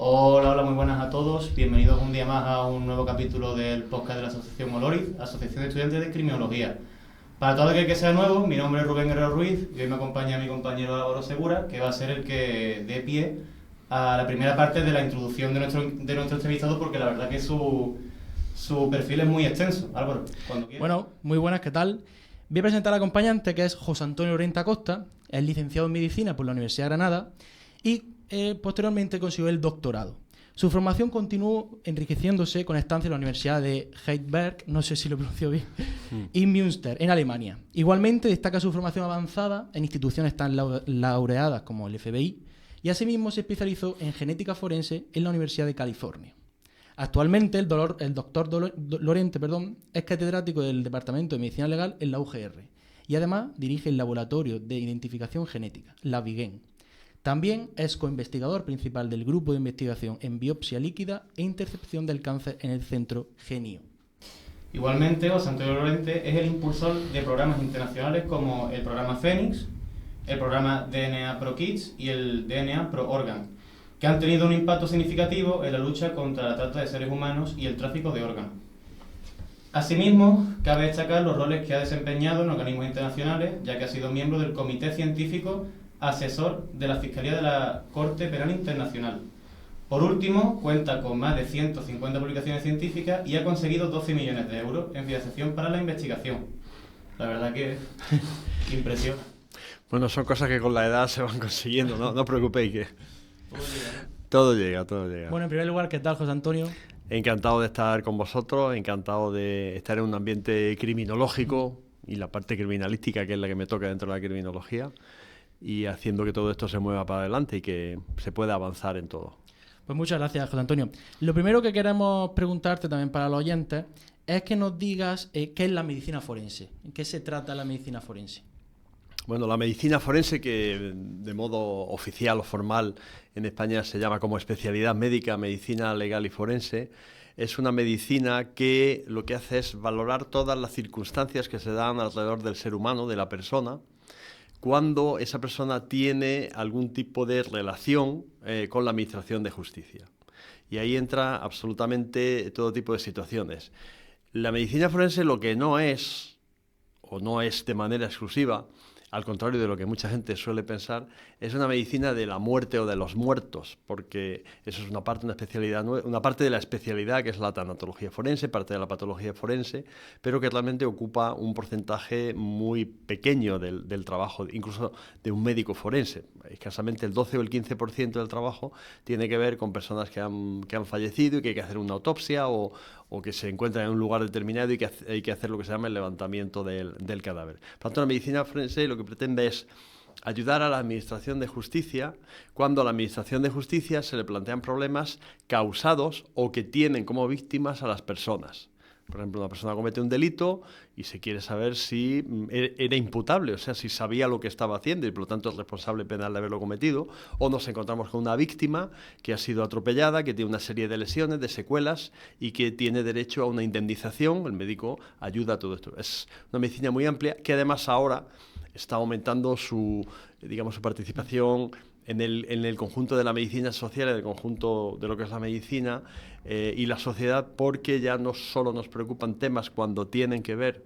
Hola, hola, muy buenas a todos. Bienvenidos un día más a un nuevo capítulo del podcast de la Asociación Oloriz, Asociación de Estudiantes de Criminología. Para todo aquel que sea nuevo, mi nombre es Rubén Guerrero Ruiz y hoy me acompaña mi compañero Álvaro Segura, que va a ser el que dé pie a la primera parte de la introducción de nuestro entrevistado, porque la verdad que su perfil es muy extenso. Álvaro, cuando quieras. Bueno, muy buenas, ¿qué tal? Voy a presentar al acompañante, que es José Antonio Lorente Acosta. Es licenciado en Medicina por la Universidad de Granada y posteriormente consiguió el doctorado. Su formación continuó enriqueciéndose con estancia en la Universidad de Heidelberg, no sé si lo pronuncio bien, y Münster, en Alemania. Igualmente destaca su formación avanzada en instituciones tan laureadas como el FBI y asimismo se especializó en genética forense en la Universidad de California. Actualmente el doctor Lorente es catedrático del Departamento de Medicina Legal en la UGR y además dirige el Laboratorio de Identificación Genética, la VIGEN. También es coinvestigador principal del Grupo de Investigación en Biopsia Líquida e Intercepción del Cáncer en el Centro GENIO. Igualmente, José Antonio Lorente es el impulsor de programas internacionales como el programa Fénix, el programa DNA Pro Kids y el DNA Pro Organ, que han tenido un impacto significativo en la lucha contra la trata de seres humanos y el tráfico de órganos. Asimismo, cabe destacar los roles que ha desempeñado en organismos internacionales, ya que ha sido miembro del Comité Científico Asesor de la Fiscalía de la Corte Penal Internacional. Por último, cuenta con más de 150 publicaciones científicas y ha conseguido 12 millones de euros en financiación para la investigación. La verdad que impresiona. Bueno, son cosas que con la edad se van consiguiendo, no os preocupéis que todo llega. Bueno, en primer lugar, ¿qué tal, José Antonio? Encantado de estar con vosotros, encantado de estar en un ambiente criminológico y la parte criminalística, que es la que me toca dentro de la criminología, y haciendo que todo esto se mueva para adelante y que se pueda avanzar en todo. Pues muchas gracias, José Antonio. Lo primero que queremos preguntarte también para los oyentes es que nos digas qué es la medicina forense, en qué se trata la medicina forense. Bueno, la medicina forense, que de modo oficial o formal en España se llama como especialidad médica, medicina legal y forense, es una medicina que lo que hace es valorar todas las circunstancias que se dan alrededor del ser humano, de la persona, cuando esa persona tiene algún tipo de relación con la administración de justicia. Y ahí entra absolutamente todo tipo de situaciones. La medicina forense lo que no es, o no es de manera exclusiva, al contrario de lo que mucha gente suele pensar, es una medicina de la muerte o de los muertos, porque eso es una parte de la especialidad que es la tanatología forense, parte de la patología forense, pero que realmente ocupa un porcentaje muy pequeño del trabajo, incluso de un médico forense. Escasamente el 12 o el 15% del trabajo tiene que ver con personas que han fallecido y que hay que hacer una autopsia o que se encuentran en un lugar determinado y que hay que hacer lo que se llama el levantamiento del cadáver. Por tanto, la medicina forense lo que pretende es ayudar a la administración de justicia cuando a la administración de justicia se le plantean problemas causados o que tienen como víctimas a las personas. Por ejemplo, una persona comete un delito y se quiere saber si era imputable, o sea, si sabía lo que estaba haciendo y por lo tanto es responsable penal de haberlo cometido, o nos encontramos con una víctima que ha sido atropellada, que tiene una serie de lesiones, de secuelas y que tiene derecho a una indemnización. El médico ayuda a todo esto. Es una medicina muy amplia que además ahora está aumentando su participación en el conjunto de la medicina social, en el conjunto de lo que es la medicina y la sociedad, porque ya no solo nos preocupan temas cuando tienen que ver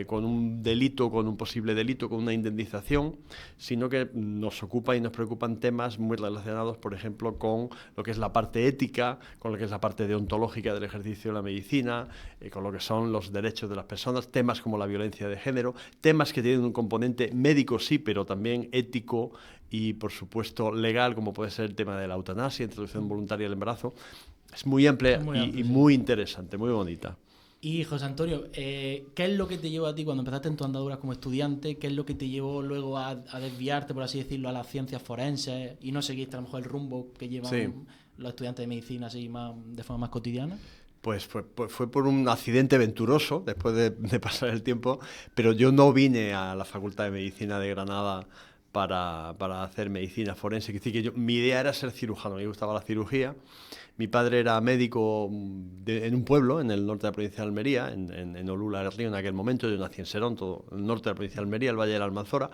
con un delito, con un posible delito, con una indemnización, sino que nos ocupa y nos preocupan temas muy relacionados, por ejemplo, con lo que es la parte ética, con lo que es la parte deontológica del ejercicio de la medicina, con lo que son los derechos de las personas, temas como la violencia de género, temas que tienen un componente médico sí, pero también ético y, por supuesto, legal, como puede ser el tema de la eutanasia, introducción voluntaria del embarazo. Es muy amplia y muy interesante, muy bonita. Y José Antonio, ¿qué es lo que te llevó a ti cuando empezaste en tu andadura como estudiante? ¿Qué es lo que te llevó luego a desviarte, por así decirlo, a las ciencias forenses y no seguiste a lo mejor el rumbo que llevan los estudiantes de medicina así de forma más cotidiana? Pues fue por un accidente venturoso, después de pasar el tiempo, pero yo no vine a la Facultad de Medicina de Granada para hacer medicina forense. Es decir, que mi idea era ser cirujano, me gustaba la cirugía. Mi padre era médico en un pueblo en el norte de la provincia de Almería, en Olula del Río en aquel momento. Yo nací en Serón, todo el norte de la provincia de Almería, el Valle de la Almanzora.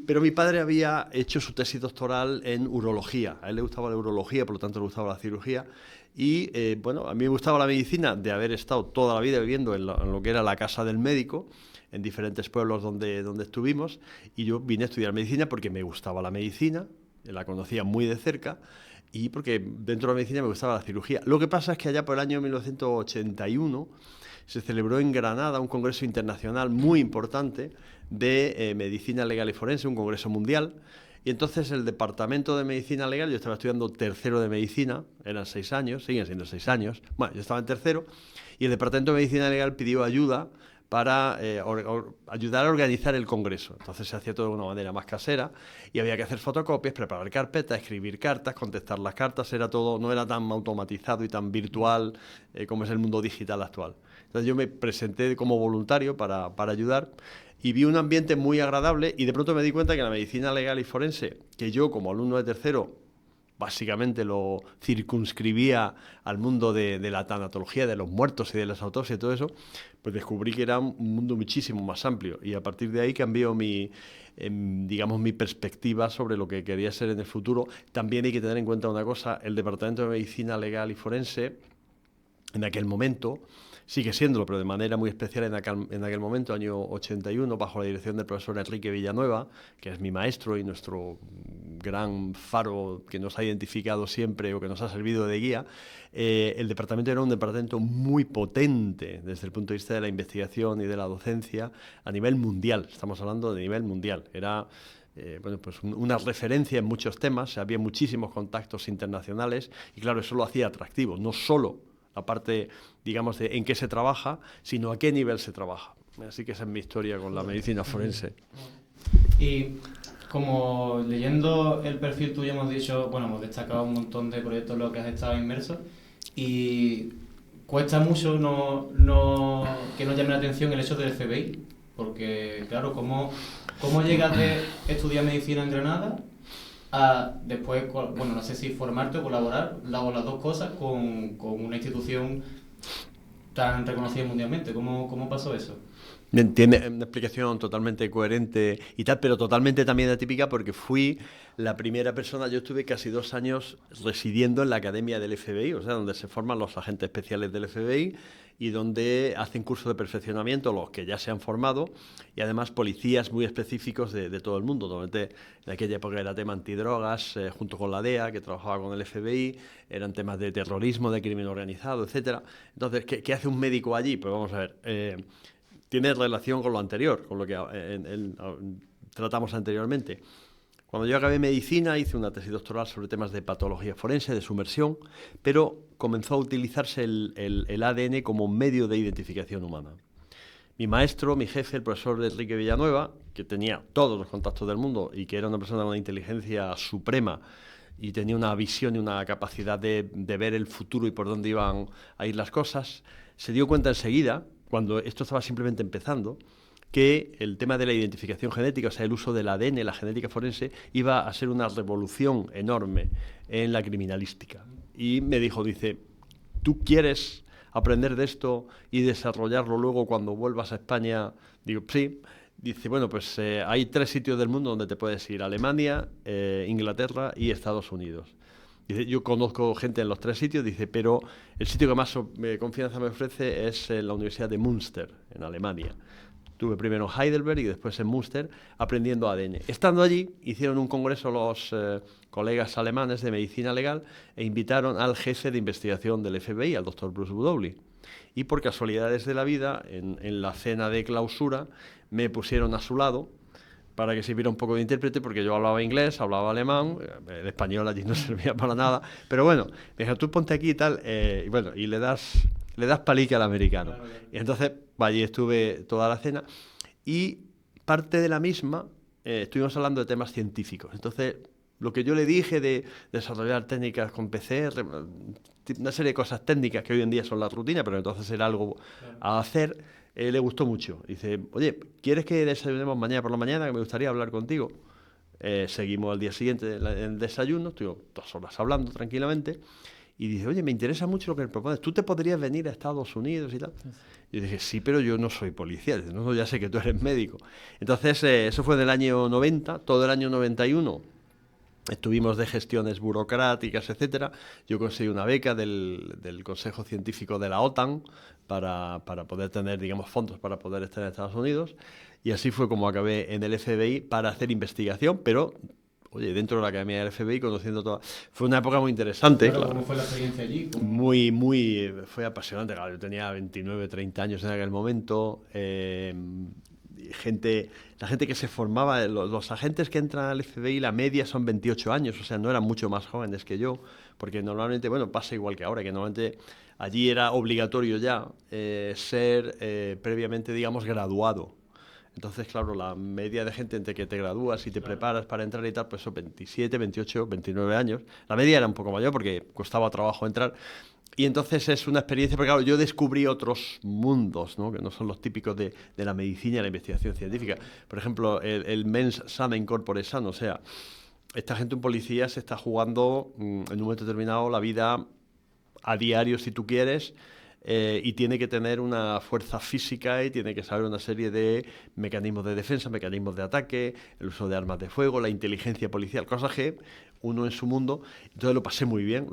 Pero mi padre había hecho su tesis doctoral en urología. A él le gustaba la urología, por lo tanto le gustaba la cirugía. Y bueno, a mí me gustaba la medicina de haber estado toda la vida viviendo en lo que era la casa del médico, en diferentes pueblos donde estuvimos, y yo vine a estudiar medicina porque me gustaba la medicina, la conocía muy de cerca, y porque dentro de la medicina me gustaba la cirugía. Lo que pasa es que allá por el año 1981 se celebró en Granada un congreso internacional muy importante de medicina legal y forense, un congreso mundial, y entonces el departamento de medicina legal, yo estaba estudiando tercero de medicina, eran 6 años, siguen siendo 6 años, bueno, yo estaba en tercero, y el departamento de medicina legal pidió ayuda para ayudar a organizar el congreso. Entonces se hacía todo de una manera más casera y había que hacer fotocopias, preparar carpetas, escribir cartas, contestar las cartas, era todo, no era tan automatizado y tan virtual como es el mundo digital actual. Entonces yo me presenté como voluntario para ayudar y vi un ambiente muy agradable y de pronto me di cuenta que la medicina legal y forense, que yo como alumno de tercero básicamente lo circunscribía al mundo de la tanatología, de los muertos y de las autopsias y todo eso, pues descubrí que era un mundo muchísimo más amplio y a partir de ahí cambió mi perspectiva sobre lo que quería ser en el futuro. También hay que tener en cuenta una cosa, el Departamento de Medicina Legal y Forense, en aquel momento, sigue siéndolo, pero de manera muy especial en aquel momento, año 81, bajo la dirección del profesor Enrique Villanueva, que es mi maestro y nuestro gran faro que nos ha identificado siempre o que nos ha servido de guía. El departamento era un departamento muy potente desde el punto de vista de la investigación y de la docencia a nivel mundial. Estamos hablando de nivel mundial. Era pues una referencia en muchos temas, había muchísimos contactos internacionales y claro, eso lo hacía atractivo, no solo la parte, digamos, de en qué se trabaja, sino a qué nivel se trabaja. Así que esa es mi historia con la medicina forense. Y como leyendo el perfil tuyo hemos dicho, bueno, hemos destacado un montón de proyectos en los que has estado inmerso y cuesta mucho que nos llame la atención el hecho del FBI, porque claro, ¿cómo llegas de estudiar medicina en Granada a después, bueno, no sé si formarte o colaborar, hago las dos cosas con una institución tan reconocida mundialmente? ¿Cómo pasó eso? Tiene una explicación totalmente coherente y tal, pero totalmente también atípica porque fui la primera persona, yo estuve casi 2 años residiendo en la academia del FBI, o sea, donde se forman los agentes especiales del FBI y donde hacen cursos de perfeccionamiento los que ya se han formado y además policías muy específicos de todo el mundo. Normalmente en aquella época era tema antidrogas, junto con la DEA, que trabajaba con el FBI, eran temas de terrorismo, de crimen organizado, etcétera. Entonces, ¿qué hace un médico allí? Pues vamos a ver, tiene relación con lo anterior, con lo que tratamos anteriormente. Cuando yo acabé medicina hice una tesis doctoral sobre temas de patología forense, de sumersión, pero comenzó a utilizarse el ADN como medio de identificación humana. Mi maestro, mi jefe, el profesor Enrique Villanueva, que tenía todos los contactos del mundo y que era una persona de una inteligencia suprema y tenía una visión y una capacidad de ver el futuro y por dónde iban a ir las cosas, se dio cuenta enseguida, cuando esto estaba simplemente empezando, que el tema de la identificación genética, o sea, el uso del ADN, la genética forense, iba a ser una revolución enorme en la criminalística. Y me dijo, dice, ¿tú quieres aprender de esto y desarrollarlo luego cuando vuelvas a España? Digo, sí. Dice, bueno, pues hay 3 sitios del mundo donde te puedes ir, Alemania, Inglaterra y Estados Unidos. Dice, yo conozco gente en los 3 sitios, dice, pero el sitio que más confianza me ofrece es la Universidad de Münster, en Alemania. Estuve primero en Heidelberg y después en Münster aprendiendo ADN. Estando allí, hicieron un congreso los colegas alemanes de medicina legal e invitaron al jefe de investigación del FBI, al doctor Bruce Budowli. Y por casualidades de la vida, en la cena de clausura, me pusieron a su lado para que sirviera un poco de intérprete, porque yo hablaba inglés, hablaba alemán, el español allí no servía para nada, pero bueno, me dijo, tú ponte aquí y tal, y bueno, y le das palique al americano. Claro. Y entonces, allí estuve toda la cena, y parte de la misma, estuvimos hablando de temas científicos. Entonces, lo que yo le dije de desarrollar técnicas con PCR, una serie de cosas técnicas que hoy en día son la rutina, pero entonces era algo a hacer, le gustó mucho. Dice, oye, ¿quieres que desayunemos mañana por la mañana? Que me gustaría hablar contigo. seguimos al día siguiente en el desayuno, estuvimos 2 horas hablando tranquilamente, y dice, oye, me interesa mucho lo que me propones, ¿tú te podrías venir a Estados Unidos y tal? Y yo dije, sí, pero yo no soy policía. Dice, no, ya sé que tú eres médico. Entonces, eso fue en el año 90, todo el año 91. Estuvimos de gestiones burocráticas, etcétera. Yo conseguí una beca del Consejo Científico de la OTAN para poder tener, digamos, fondos para poder estar en Estados Unidos. Y así fue como acabé en el FBI para hacer investigación, pero, oye, dentro de la Academia del FBI, conociendo toda... Fue una época muy interesante. Claro, ¿cómo fue la experiencia allí? Fue apasionante. Claro, yo tenía 29, 30 años en aquel momento. La gente que se formaba, los agentes que entran al FBI, la media son 28 años, o sea, no eran mucho más jóvenes que yo, porque normalmente, bueno, pasa igual que ahora, que normalmente allí era obligatorio ya ser previamente, digamos, graduado. Entonces, claro, la media de gente entre que te gradúas y te preparas para entrar y tal, pues son 27, 28, 29 años. La media era un poco mayor porque costaba trabajo entrar. Y entonces es una experiencia, porque claro, yo descubrí otros mundos, ¿no? Que no son los típicos de la medicina y la investigación científica. Por ejemplo, el mens sana in corpore sano, o sea, esta gente, un policía, se está jugando en un momento determinado la vida a diario, si tú quieres, y tiene que tener una fuerza física y tiene que saber una serie de mecanismos de defensa, mecanismos de ataque, el uso de armas de fuego, la inteligencia policial, cosas que uno en su mundo. Entonces lo pasé muy bien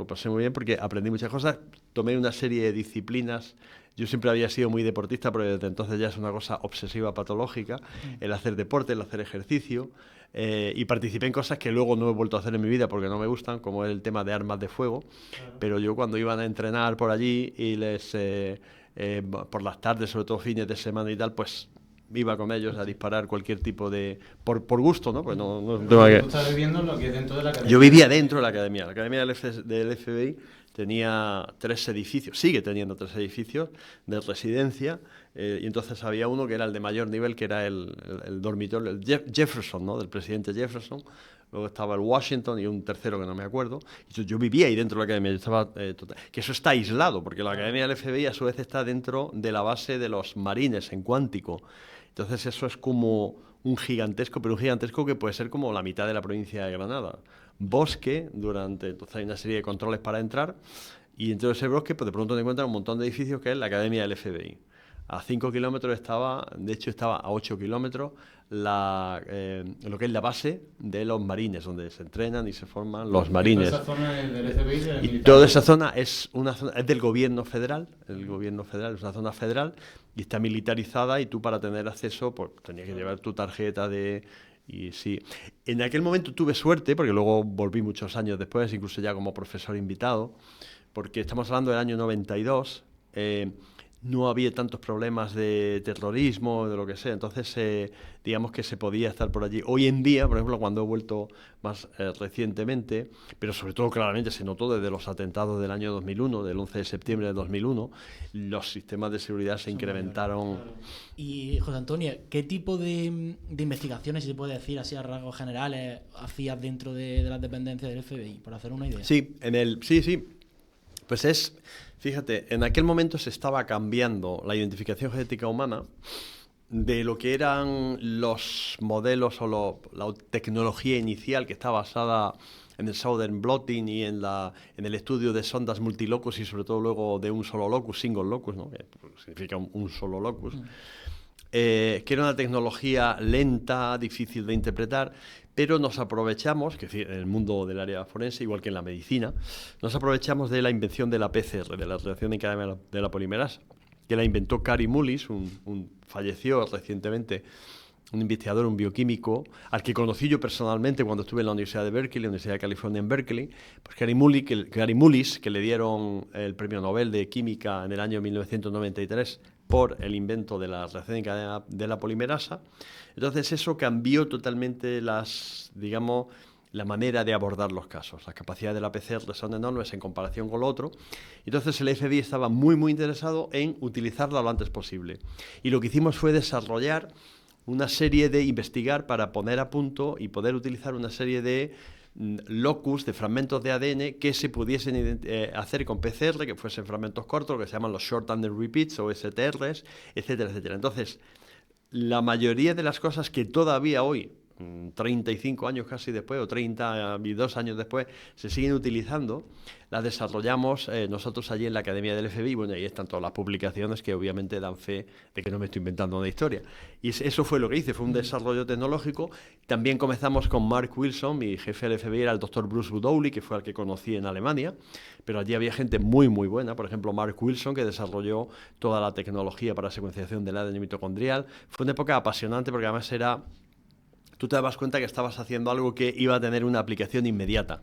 porque aprendí muchas cosas, tomé una serie de disciplinas. Yo siempre había sido muy deportista, pero desde entonces ya es una cosa obsesiva patológica, el hacer deporte, el hacer ejercicio, y participé en cosas que luego no he vuelto a hacer en mi vida porque no me gustan, como el tema de armas de fuego. Claro. Pero yo cuando iban a entrenar por allí y por las tardes, sobre todo fines de semana y tal, pues iba con ellos a disparar cualquier tipo de... Por gusto, ¿no? Pues no tú estás viviendo lo que es dentro de la academia. Yo vivía dentro de la academia. La academia del FBI tenía 3 edificios, sigue teniendo 3 edificios de residencia, y entonces había uno que era el de mayor nivel, que era el dormitorio, el Jefferson, ¿no? Del presidente Jefferson. Luego estaba el Washington y un tercero que no me acuerdo. Y yo vivía ahí dentro de la academia. Yo estaba, que eso está aislado, porque la academia del FBI a su vez está dentro de la base de los marines en Cuántico. Entonces eso es como un gigantesco que puede ser como la mitad de la provincia de Granada. Bosque, entonces hay una serie de controles para entrar, y dentro de ese bosque pues de pronto te encuentras un montón de edificios que es la academia del FBI. A 5 kilómetros estaba a 8 kilómetros lo que es la base de los marines, donde se entrenan y se forman los marines. Toda esa zona del FBI del y toda esa zona es del gobierno federal. El gobierno federal es una zona federal y está militarizada, y tú para tener acceso pues tenías que llevar tu tarjeta de... Y sí, en aquel momento tuve suerte, porque luego volví muchos años después, incluso ya como profesor invitado, porque estamos hablando del año 92, no había tantos problemas de terrorismo, de lo que sea, entonces digamos que se podía estar por allí. Hoy en día, por ejemplo, cuando he vuelto más recientemente, pero sobre todo claramente se notó desde los atentados del año 2001, del 11 de septiembre de 2001, los sistemas de seguridad se incrementaron. Y José Antonio, ¿qué tipo de investigaciones, si se puede decir así a rasgos generales, hacías dentro de las dependencias del FBI, por hacer una idea? Sí, sí. Pues fíjate, en aquel momento se estaba cambiando la identificación genética humana de lo que eran los modelos o la tecnología inicial, que está basada en el Southern Blotting y en el estudio de sondas multilocus, y sobre todo luego de un solo locus, single locus, ¿no? Que significa un solo locus, que era una tecnología lenta, difícil de interpretar, pero nos aprovechamos, que es decir, en el mundo del área forense, igual que en la medicina, nos aprovechamos de la invención de la PCR, de la reacción en cadena de la polimerasa, que la inventó Kary Mullis, falleció recientemente, un investigador, un bioquímico, al que conocí yo personalmente cuando estuve en la Universidad de Berkeley, la Universidad de California en Berkeley. Pues Kary Mullis, que le dieron el premio Nobel de Química en el año 1993 por el invento de la reacción en cadena de la polimerasa. Entonces eso cambió totalmente la manera de abordar los casos. Las capacidades de la PCR son enormes en comparación con lo otro. Entonces el FBI estaba muy, muy interesado en utilizarla lo antes posible. Y lo que hicimos fue desarrollar una serie de investigar para poner a punto y poder utilizar una serie de locus, de fragmentos de ADN que se pudiesen hacer con PCR, que fuesen fragmentos cortos, lo que se llaman los Short Tandem Repeats o STRs, etcétera, etcétera. Entonces, la mayoría de las cosas que todavía hoy 35 años casi después, o 32 años después, se siguen utilizando. Las desarrollamos nosotros allí en la Academia del FBI, bueno, ahí están todas las publicaciones que obviamente dan fe de que no me estoy inventando una historia. Y eso fue lo que hice, fue un desarrollo tecnológico. También comenzamos con Mark Wilson, mi jefe del FBI era el doctor Bruce Budowli, que fue el que conocí en Alemania, pero allí había gente muy, muy buena, por ejemplo, Mark Wilson, que desarrolló toda la tecnología para secuenciación del ADN mitocondrial. Fue una época apasionante porque además era... Tú te dabas cuenta que estabas haciendo algo que iba a tener una aplicación inmediata.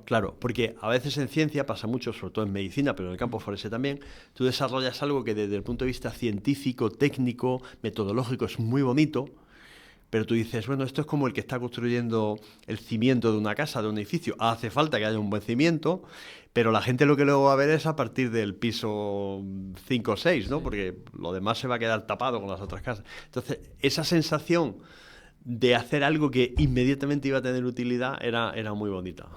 Claro, porque a veces en ciencia pasa mucho, sobre todo en medicina, pero en el campo forense también, tú desarrollas algo que desde el punto de vista científico, técnico, metodológico es muy bonito, pero tú dices, bueno, esto es como el que está construyendo el cimiento de una casa, de un edificio. Hace falta que haya un buen cimiento, pero la gente lo que luego va a ver es a partir del piso 5 o 6, ¿no? Porque lo demás se va a quedar tapado con las otras casas. Entonces, esa sensación de hacer algo que inmediatamente iba a tener utilidad era muy bonita.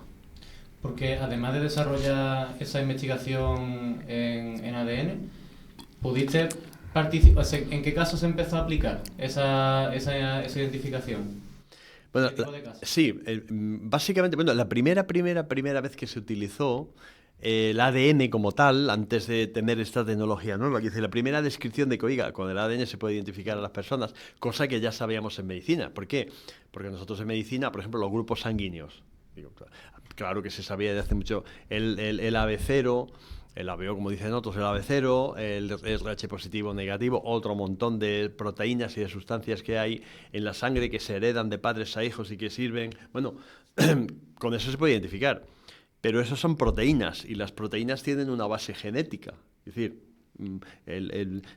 Porque además de desarrollar esa investigación en ADN, ¿pudiste participar? ¿En qué casos se empezó a aplicar esa identificación? Bueno, sí, básicamente, bueno, la primera vez que se utilizó el ADN como tal, antes de tener esta tecnología nueva, que dice la primera descripción de que, oiga, con el ADN se puede identificar a las personas, cosa que ya sabíamos en medicina. ¿Por qué? Porque nosotros en medicina, por ejemplo, los grupos sanguíneos, digo, claro que se sabía desde hace mucho, el AB0, el ABO, como dicen otros, el AB0, el RH positivo o negativo, otro montón de proteínas y de sustancias que hay en la sangre que se heredan de padres a hijos y que sirven. Bueno, con eso se puede identificar. Pero eso son proteínas y las proteínas tienen una base genética. Es decir,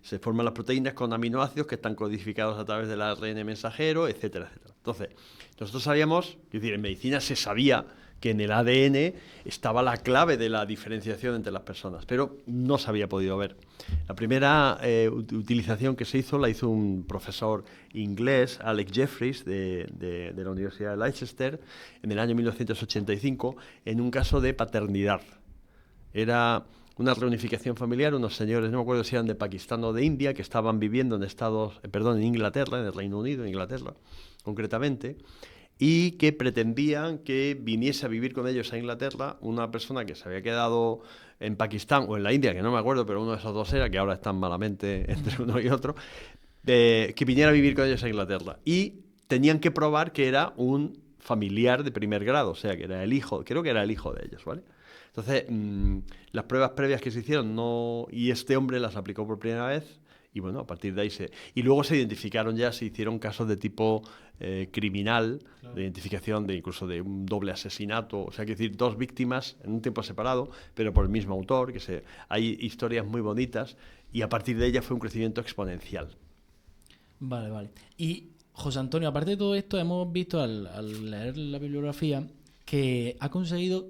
se forman las proteínas con aminoácidos que están codificados a través del ARN mensajero, etcétera, etcétera. Entonces, nosotros sabíamos, es decir, en medicina se sabía que en el ADN estaba la clave de la diferenciación entre las personas, pero no se había podido ver. La primera utilización que se hizo la hizo un profesor inglés, Alex Jeffries, de la Universidad de Leicester, en el año 1985, en un caso de paternidad. Era una reunificación familiar, unos señores, no me acuerdo si eran de Pakistán o de India, que estaban viviendo en Inglaterra, en el Reino Unido, en Inglaterra, concretamente, y que pretendían que viniese a vivir con ellos a Inglaterra una persona que se había quedado en Pakistán o en la India, que no me acuerdo, pero uno de esos dos era, que ahora están malamente entre uno y otro, que viniera a vivir con ellos a Inglaterra. Y tenían que probar que era un familiar de primer grado, o sea, que era el hijo, creo que era el hijo de ellos, ¿vale? Entonces, las pruebas previas que se hicieron, y este hombre las aplicó por primera vez, y bueno, a partir de ahí y luego se identificaron ya, se hicieron casos de tipo criminal, claro, de identificación incluso de un doble asesinato, o sea, que decir, dos víctimas en un tiempo separado, pero por el mismo autor, hay historias muy bonitas, y a partir de ella fue un crecimiento exponencial. Vale. Y José Antonio, aparte de todo esto, hemos visto al leer la bibliografía que ha conseguido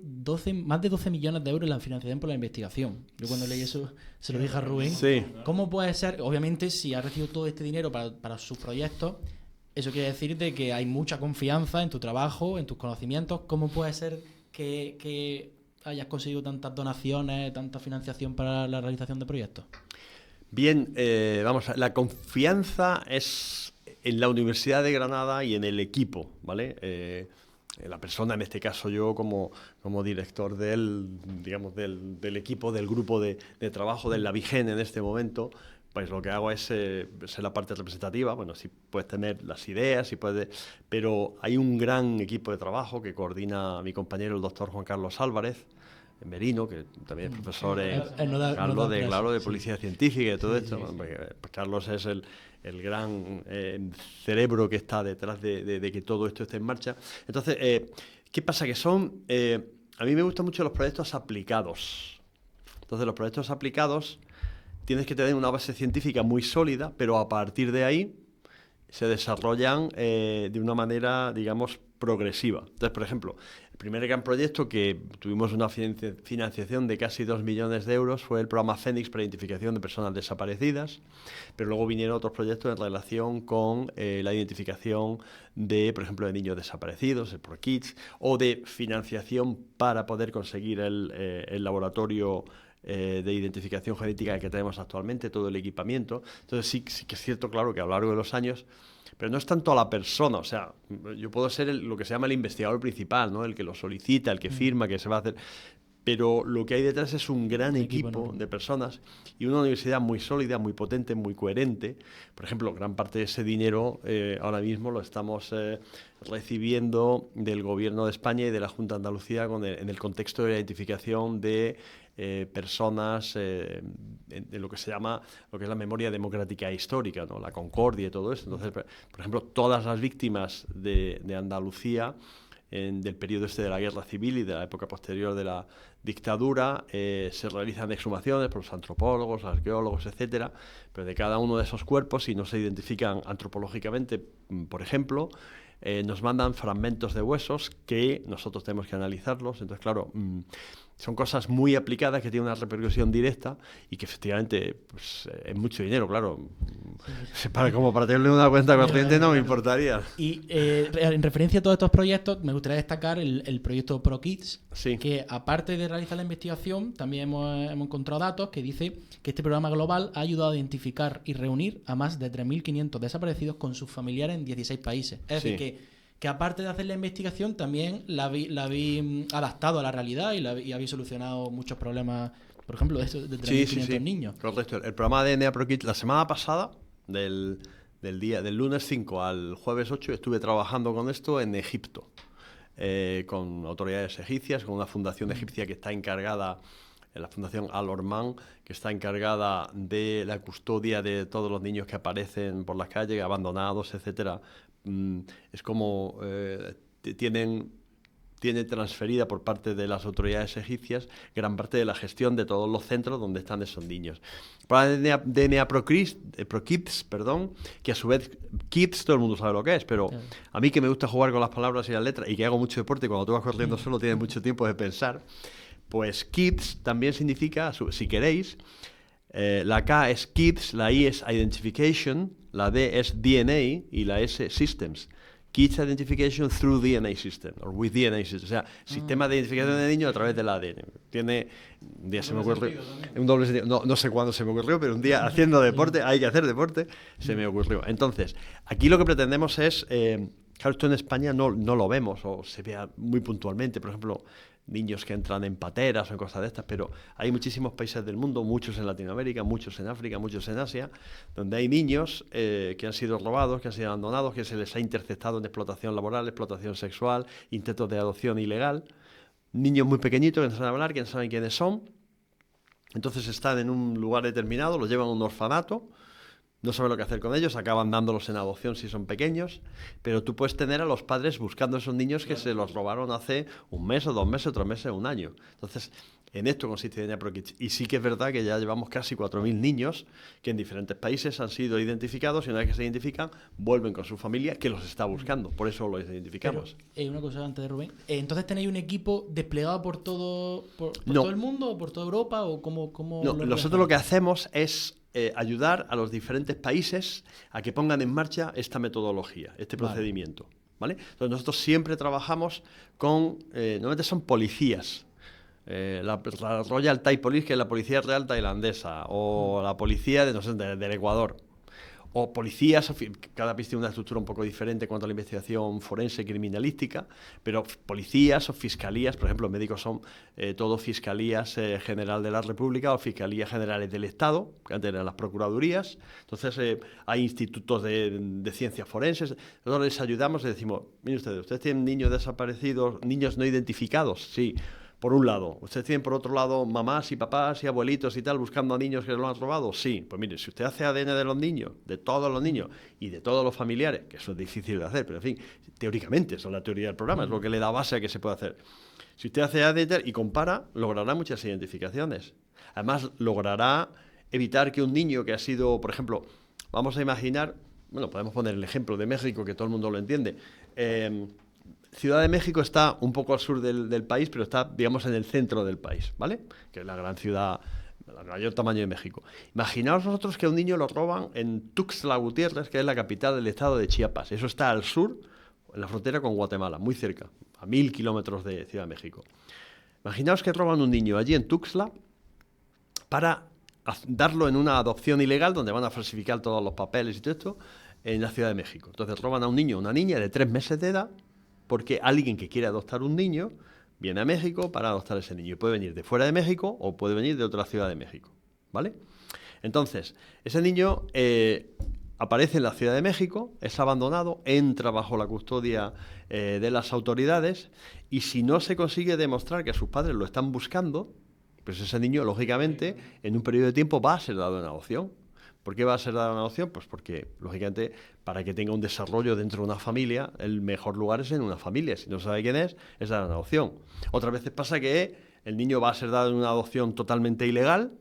más de 12 millones de euros en la financiación por la investigación. Yo cuando leí eso se lo dije a Rubén. Sí. ¿Cómo puede ser? Obviamente, si ha recibido todo este dinero para sus proyectos, eso quiere decir de que hay mucha confianza en tu trabajo, en tus conocimientos. ¿Cómo puede ser que hayas conseguido tantas donaciones, tanta financiación para la realización de proyectos? Bien, la confianza es en la Universidad de Granada y en el equipo, ¿vale? La persona, en este caso yo, como director del equipo, del grupo de trabajo del Lavigen en este momento, pues lo que hago es ser la parte representativa. Bueno, sí puedes tener las ideas, pero hay un gran equipo de trabajo que coordina mi compañero, el doctor Juan Carlos Álvarez, en Merino, que también es profesor de Policía Científica y de todo esto. Pues Carlos es el gran cerebro que está detrás de que todo esto esté en marcha. Entonces, ¿qué pasa? Que a mí me gustan mucho los proyectos aplicados. Entonces, los proyectos aplicados tienes que tener una base científica muy sólida, pero a partir de ahí se desarrollan de una manera, digamos, progresiva. Entonces, por ejemplo, el primer gran proyecto que tuvimos una financiación de casi 2 millones de euros fue el programa Fénix para identificación de personas desaparecidas, pero luego vinieron otros proyectos en relación con la identificación de, por ejemplo, de niños desaparecidos, el ProKids, o de financiación para poder conseguir el laboratorio de identificación genética que tenemos actualmente, todo el equipamiento. Entonces sí que es cierto, claro, que a lo largo de los años pero no es tanto a la persona. O sea, yo puedo ser lo que se llama el investigador principal, ¿no? El que lo solicita, el que firma, que se va a hacer... Pero lo que hay detrás es un gran equipo de personas y una universidad muy sólida, muy potente, muy coherente. Por ejemplo, gran parte de ese dinero ahora mismo lo estamos recibiendo del Gobierno de España y de la Junta de Andalucía en el contexto de la identificación de personas de lo que se llama, lo que es la memoria democrática e histórica, ¿no? La concordia y todo eso. Entonces, por ejemplo, todas las víctimas de Andalucía del periodo de la guerra civil y de la época posterior de la dictadura, se realizan exhumaciones por los antropólogos, arqueólogos, etcétera, pero de cada uno de esos cuerpos, si no se identifican antropológicamente, por ejemplo, nos mandan fragmentos de huesos que nosotros tenemos que analizarlos. Entonces, claro, son cosas muy aplicadas que tienen una repercusión directa y que efectivamente pues, es mucho dinero, claro. Como para tenerle una cuenta corriente no me importaría. Y en referencia a todos estos proyectos, me gustaría destacar el proyecto ProKids, sí, que aparte de realizar la investigación, también hemos encontrado datos que dice que este programa global ha ayudado a identificar y reunir a más de 3.500 desaparecidos con sus familiares en 16 países. Es decir, que aparte de hacer la investigación, también la habéis adaptado a la realidad y habéis solucionado muchos problemas, por ejemplo, de 3.500 niños. Correcto. El programa de DNA ProKids, la semana pasada, del lunes 5 al jueves 8, estuve trabajando con esto en Egipto, con autoridades egipcias, con una fundación egipcia que está encargada, la Fundación Al-Orman, que está encargada de la custodia de todos los niños que aparecen por las calles, abandonados, etcétera. Es como tiene transferida por parte de las autoridades egipcias gran parte de la gestión de todos los centros donde están esos niños. Para DNA ProKids, que a su vez Kids todo el mundo sabe lo que es, pero a mí que me gusta jugar con las palabras y las letras y que hago mucho deporte, cuando tú vas corriendo solo tienes mucho tiempo de pensar, pues Kids también significa, si queréis, la K es Kids, la I es Identification, la D es DNA y la S Systems. Kids Identification through DNA System, o with DNA System, o sea, sistema de identificación de niños a través del ADN. Tiene, un día se me ocurrió, un doble sentido, no sé cuándo se me ocurrió, pero un día haciendo deporte, hay que hacer deporte, se me ocurrió. Entonces, aquí lo que pretendemos es, claro, esto en España no lo vemos, o se vea muy puntualmente, por ejemplo, niños que entran en pateras o en cosas de estas, pero hay muchísimos países del mundo, muchos en Latinoamérica, muchos en África, muchos en Asia, donde hay niños que han sido robados, que han sido abandonados, que se les ha interceptado en explotación laboral, explotación sexual, intentos de adopción ilegal, niños muy pequeñitos que no saben hablar, que no saben quiénes son, entonces están en un lugar determinado, los llevan a un orfanato, no saben lo que hacer con ellos, acaban dándolos en adopción si son pequeños, pero tú puedes tener a los padres buscando a esos niños que se los robaron hace un mes o 2 meses, 3 meses, un año. Entonces, en esto consiste DNA ProKids. Y sí que es verdad que ya llevamos casi 4.000 niños que en diferentes países han sido identificados y una vez que se identifican, vuelven con su familia que los está buscando. Por eso los identificamos. Pero, una cosa antes de Rubén. Entonces, ¿tenéis un equipo desplegado por todo el mundo, o por toda Europa? ¿O cómo no, nosotros lo que hacemos es ayudar a los diferentes países a que pongan en marcha esta metodología, este procedimiento, ¿vale? Entonces nosotros siempre trabajamos con, normalmente son policías, la Royal Thai Police, que es la policía real tailandesa, o la policía del Ecuador, o policías, cada país tiene una estructura un poco diferente en cuanto a la investigación forense criminalística, pero policías o fiscalías, por ejemplo, médicos son todo fiscalías general de la República o fiscalías generales del Estado, que antes eran las procuradurías. Entonces hay institutos de ciencias forenses. Nosotros les ayudamos y decimos, miren ustedes tienen niños desaparecidos, niños no identificados, sí. Por un lado, ¿ustedes tienen por otro lado mamás y papás y abuelitos y tal buscando a niños que lo han robado? Sí. Pues mire, si usted hace ADN de los niños, de todos los niños y de todos los familiares, que eso es difícil de hacer, pero en fin, teóricamente, eso es la teoría del programa, es lo que le da base a que se puede hacer. Si usted hace ADN y compara, logrará muchas identificaciones. Además, logrará evitar que un niño que ha sido, por ejemplo, vamos a imaginar, bueno, podemos poner el ejemplo de México, que todo el mundo lo entiende, Ciudad de México está un poco al sur del país, pero está, digamos, en el centro del país, ¿vale? Que es la gran ciudad, el mayor tamaño de México. Imaginaos vosotros que a un niño lo roban en Tuxtla Gutiérrez, que es la capital del estado de Chiapas. Eso está al sur, en la frontera con Guatemala, muy cerca, a 1.000 kilómetros de Ciudad de México. Imaginaos que roban un niño allí en Tuxtla para darlo en una adopción ilegal, donde van a falsificar todos los papeles y todo esto, en la Ciudad de México. Entonces roban a un niño o una niña de 3 meses de edad porque alguien que quiere adoptar un niño viene a México para adoptar a ese niño. Y puede venir de fuera de México o puede venir de otra ciudad de México, ¿vale? Entonces, ese niño aparece en la Ciudad de México, es abandonado, entra bajo la custodia de las autoridades y si no se consigue demostrar que sus padres lo están buscando, pues ese niño, lógicamente, en un periodo de tiempo va a ser dado en adopción. ¿Por qué va a ser dado en adopción? Pues porque, lógicamente, para que tenga un desarrollo dentro de una familia, el mejor lugar es en una familia. Si no sabe quién es dado en adopción. Otras veces pasa que el niño va a ser dado en una adopción totalmente ilegal,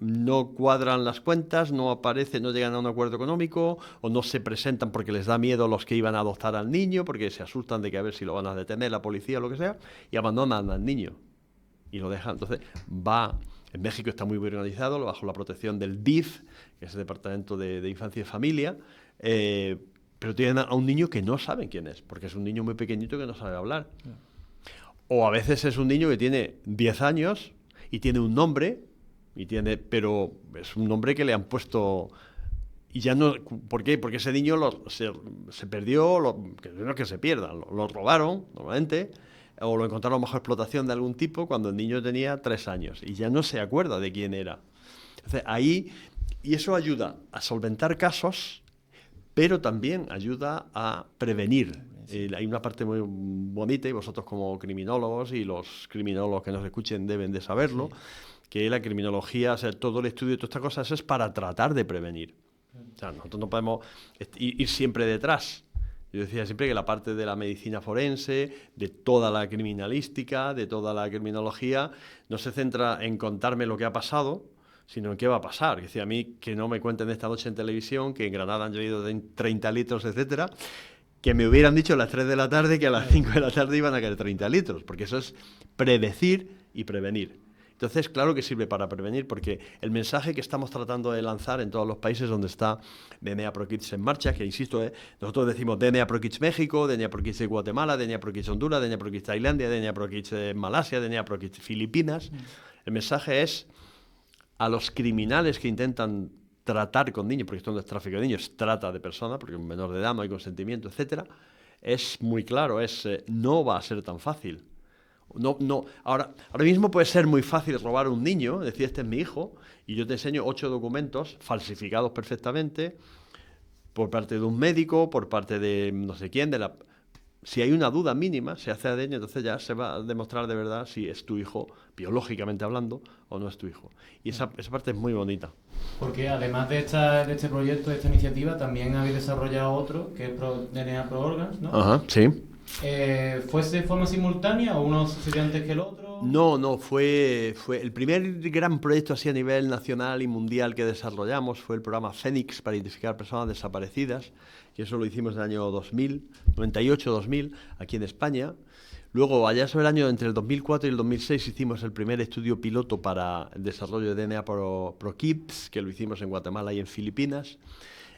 no cuadran las cuentas, no aparecen, no llegan a un acuerdo económico o no se presentan porque les da miedo los que iban a adoptar al niño, porque se asustan de que a ver si lo van a detener la policía o lo que sea, y abandonan al niño y lo dejan. Entonces en México está muy bien organizado bajo la protección del DIF, que es el Departamento de Infancia y Familia, pero tienen a un niño que no saben quién es, porque es un niño muy pequeñito que no sabe hablar. O a veces es un niño que tiene 10 años y tiene un nombre, pero es un nombre que le han puesto y ya no. ¿Por qué? Porque ese niño se perdió, que no es que se pierda, lo robaron normalmente, o lo encontraron bajo explotación de algún tipo cuando el niño tenía 3 años y ya no se acuerda de quién era. Entonces y eso ayuda a solventar casos, pero también ayuda a prevenir. Hay una parte muy bonita, y vosotros como criminólogos y los criminólogos que nos escuchen deben de saberlo, que la criminología, o sea, todo el estudio de todas estas cosas es para tratar de prevenir. O sea, nosotros no podemos ir siempre detrás. Yo decía siempre que la parte de la medicina forense, de toda la criminalística, de toda la criminología, no se centra en contarme lo que ha pasado, sino en qué va a pasar. Es decir, a mí que no me cuenten esta noche en televisión que en Granada han llovido 30 litros, etcétera, que me hubieran dicho a las 3 de la tarde que a las 5 de la tarde iban a caer 30 litros, porque eso es predecir y prevenir. Entonces, claro que sirve para prevenir, porque el mensaje que estamos tratando de lanzar en todos los países donde está DNA Pro Kids en marcha, que insisto, nosotros decimos DNA Pro Kids México, DNA Pro Kids de Guatemala, DNA Pro Kids Honduras, DNA Pro Kids Tailandia, DNA Pro Kids Malasia, DNA Pro Kids Filipinas. El mensaje es a los criminales que intentan tratar con niños, porque esto no es tráfico de niños, es trata de personas, porque un menor de edad no hay consentimiento, etcétera. Es muy claro, no va a ser tan fácil. No. Ahora mismo puede ser muy fácil robar a un niño, decir, este es mi hijo, y yo te enseño 8 documentos falsificados perfectamente por parte de un médico, por parte de no sé quién, si hay una duda mínima, se hace ADN, entonces ya se va a demostrar de verdad si es tu hijo, biológicamente hablando, o no es tu hijo. Y esa parte es muy bonita. Porque además de este proyecto, de esta iniciativa, también habéis desarrollado otro, que es DNA Pro Organs, ¿no? Ajá, sí. ¿Fue de forma simultánea o uno sucedió antes que el otro? No, fue el primer gran proyecto así a nivel nacional y mundial que desarrollamos, fue el programa Fénix para identificar personas desaparecidas, y eso lo hicimos en el año 2000, 98-2000, aquí en España. Luego, allá sobre el año entre el 2004 y el 2006, hicimos el primer estudio piloto para el desarrollo de DNA Pro Kids, que lo hicimos en Guatemala y en Filipinas.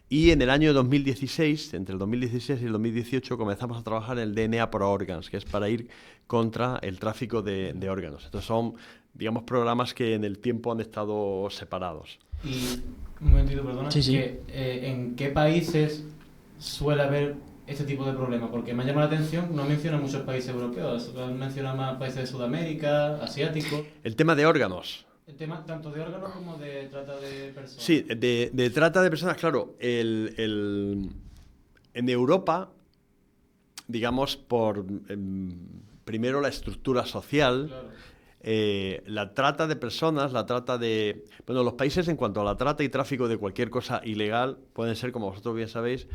Y en el año 2016, entre el 2016 y el 2018, comenzamos a trabajar en el DNA Pro Organs, que es para ir contra el tráfico de órganos. Estos son, digamos, programas que en el tiempo han estado separados. Y, un momentito, perdona, sí. ¿En qué países suele haber este tipo de problemas? Porque me ha llamado la atención, no menciona muchos países europeos, menciona más países de Sudamérica, asiáticos. El tema de órganos. El tema tanto de órganos como de trata de personas. Sí, de trata de personas, claro. En Europa, digamos, primero la estructura social, claro. La trata de personas, los países en cuanto a la trata y tráfico de cualquier cosa ilegal pueden ser, como vosotros bien sabéis,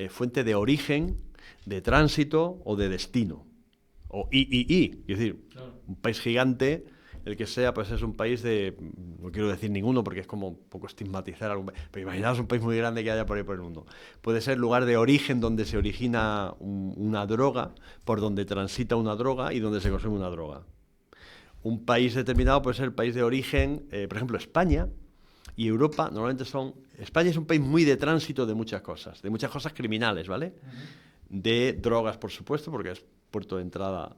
fuente de origen, de tránsito o de destino. O es decir, claro. Un país gigante, el que sea, pues es un país no quiero decir ninguno porque es como un poco estigmatizar algún país, pero imaginaos un país muy grande que haya por ahí por el mundo. Puede ser lugar de origen donde se origina una droga, por donde transita una droga y donde se consume una droga. Un país determinado puede ser el país de origen, por ejemplo, España y Europa, normalmente España es un país muy de tránsito de muchas cosas criminales, ¿vale? de drogas, por supuesto, porque es puerto de entrada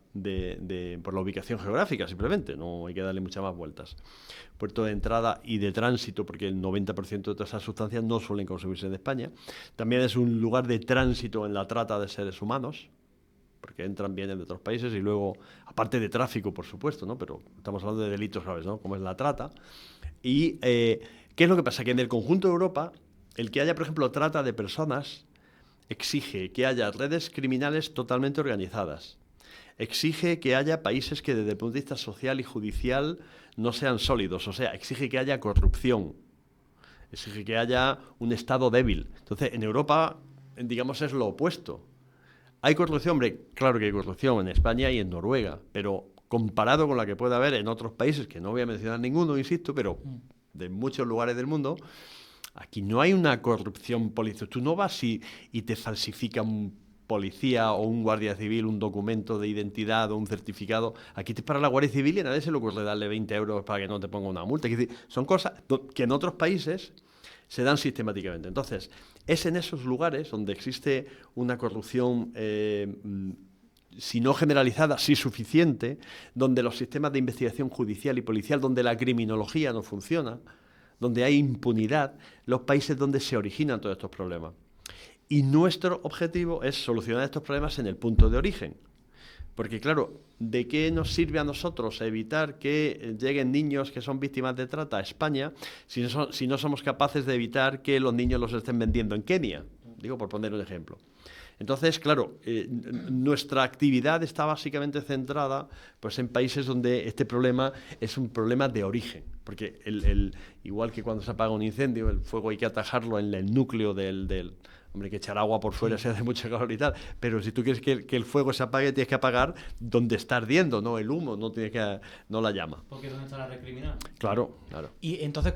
por la ubicación geográfica, simplemente, no hay que darle muchas más vueltas. Puerto de entrada y de tránsito, porque el 90% de todas esas sustancias no suelen consumirse en España. También es un lugar de tránsito en la trata de seres humanos, porque entran, vienen de otros países y luego, aparte de tráfico, por supuesto, ¿no? Pero estamos hablando de delitos graves, ¿no? Como es la trata. Y, ¿qué es lo que pasa? Que en el conjunto de Europa, el que haya, por ejemplo, trata de personas exige que haya redes criminales totalmente organizadas. Exige que haya países que desde el punto de vista social y judicial no sean sólidos. O sea, exige que haya corrupción. Exige que haya un Estado débil. Entonces, en Europa, digamos, es lo opuesto. ¿Hay corrupción? Hombre, claro que hay corrupción en España y en Noruega, pero comparado con la que puede haber en otros países, que no voy a mencionar ninguno, insisto, pero de muchos lugares del mundo, aquí no hay una corrupción policial. Tú no vas y te falsifica un policía o un guardia civil un documento de identidad o un certificado. Aquí te para la Guardia Civil y a nadie se le ocurre darle 20 euros para que no te ponga una multa. Es decir, son cosas que en otros países se dan sistemáticamente. Entonces, es en esos lugares donde existe una corrupción, si no generalizada, sí suficiente, donde los sistemas de investigación judicial y policial, donde la criminología no funciona, donde hay impunidad, los países donde se originan todos estos problemas. Y nuestro objetivo es solucionar estos problemas en el punto de origen. Porque claro, ¿de qué nos sirve a nosotros evitar que lleguen niños que son víctimas de trata a España si no somos capaces de evitar que los niños los estén vendiendo en Kenia? Digo, por poner un ejemplo. Entonces, claro, nuestra actividad está básicamente centrada pues, en países donde este problema es un problema de origen. Porque igual que cuando se apaga un incendio, el fuego hay que atajarlo en el núcleo del hombre, que echar agua por fuera se hace mucho calor y tal, pero si tú quieres que el fuego se apague, tienes que apagar donde está ardiendo, no el humo, no la llama. Porque ¿dónde está la red criminal? Claro, claro. Y entonces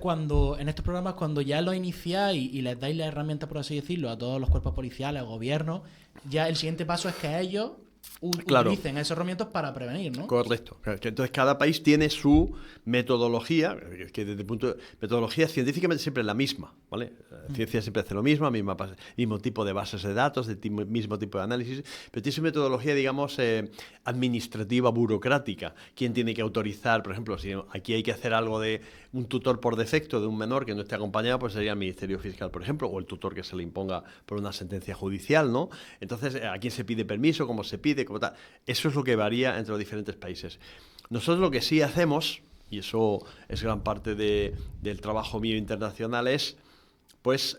en estos programas, cuando ya lo iniciáis y les dais la herramienta, por así decirlo, a todos los cuerpos policiales, gobiernos, ya el siguiente paso es que ellos utilicen esas herramientas para prevenir, ¿no? Correcto. Entonces cada país tiene su metodología, que desde el punto de metodología científicamente siempre es la misma, ¿vale? La ciencia siempre hace lo mismo, mismo tipo de bases de datos, mismo tipo de análisis, pero tiene su metodología, digamos, administrativa, burocrática. ¿Quién tiene que autorizar? Por ejemplo, si aquí hay que hacer algo de un tutor por defecto de un menor que no esté acompañado, pues sería el Ministerio Fiscal, por ejemplo, o el tutor que se le imponga por una sentencia judicial, ¿no? Entonces, ¿a quién se pide permiso? ¿Cómo se pide? ¿Cómo tal? Eso es lo que varía entre los diferentes países. Nosotros lo que sí hacemos, y eso es gran parte del trabajo mío internacional, es pues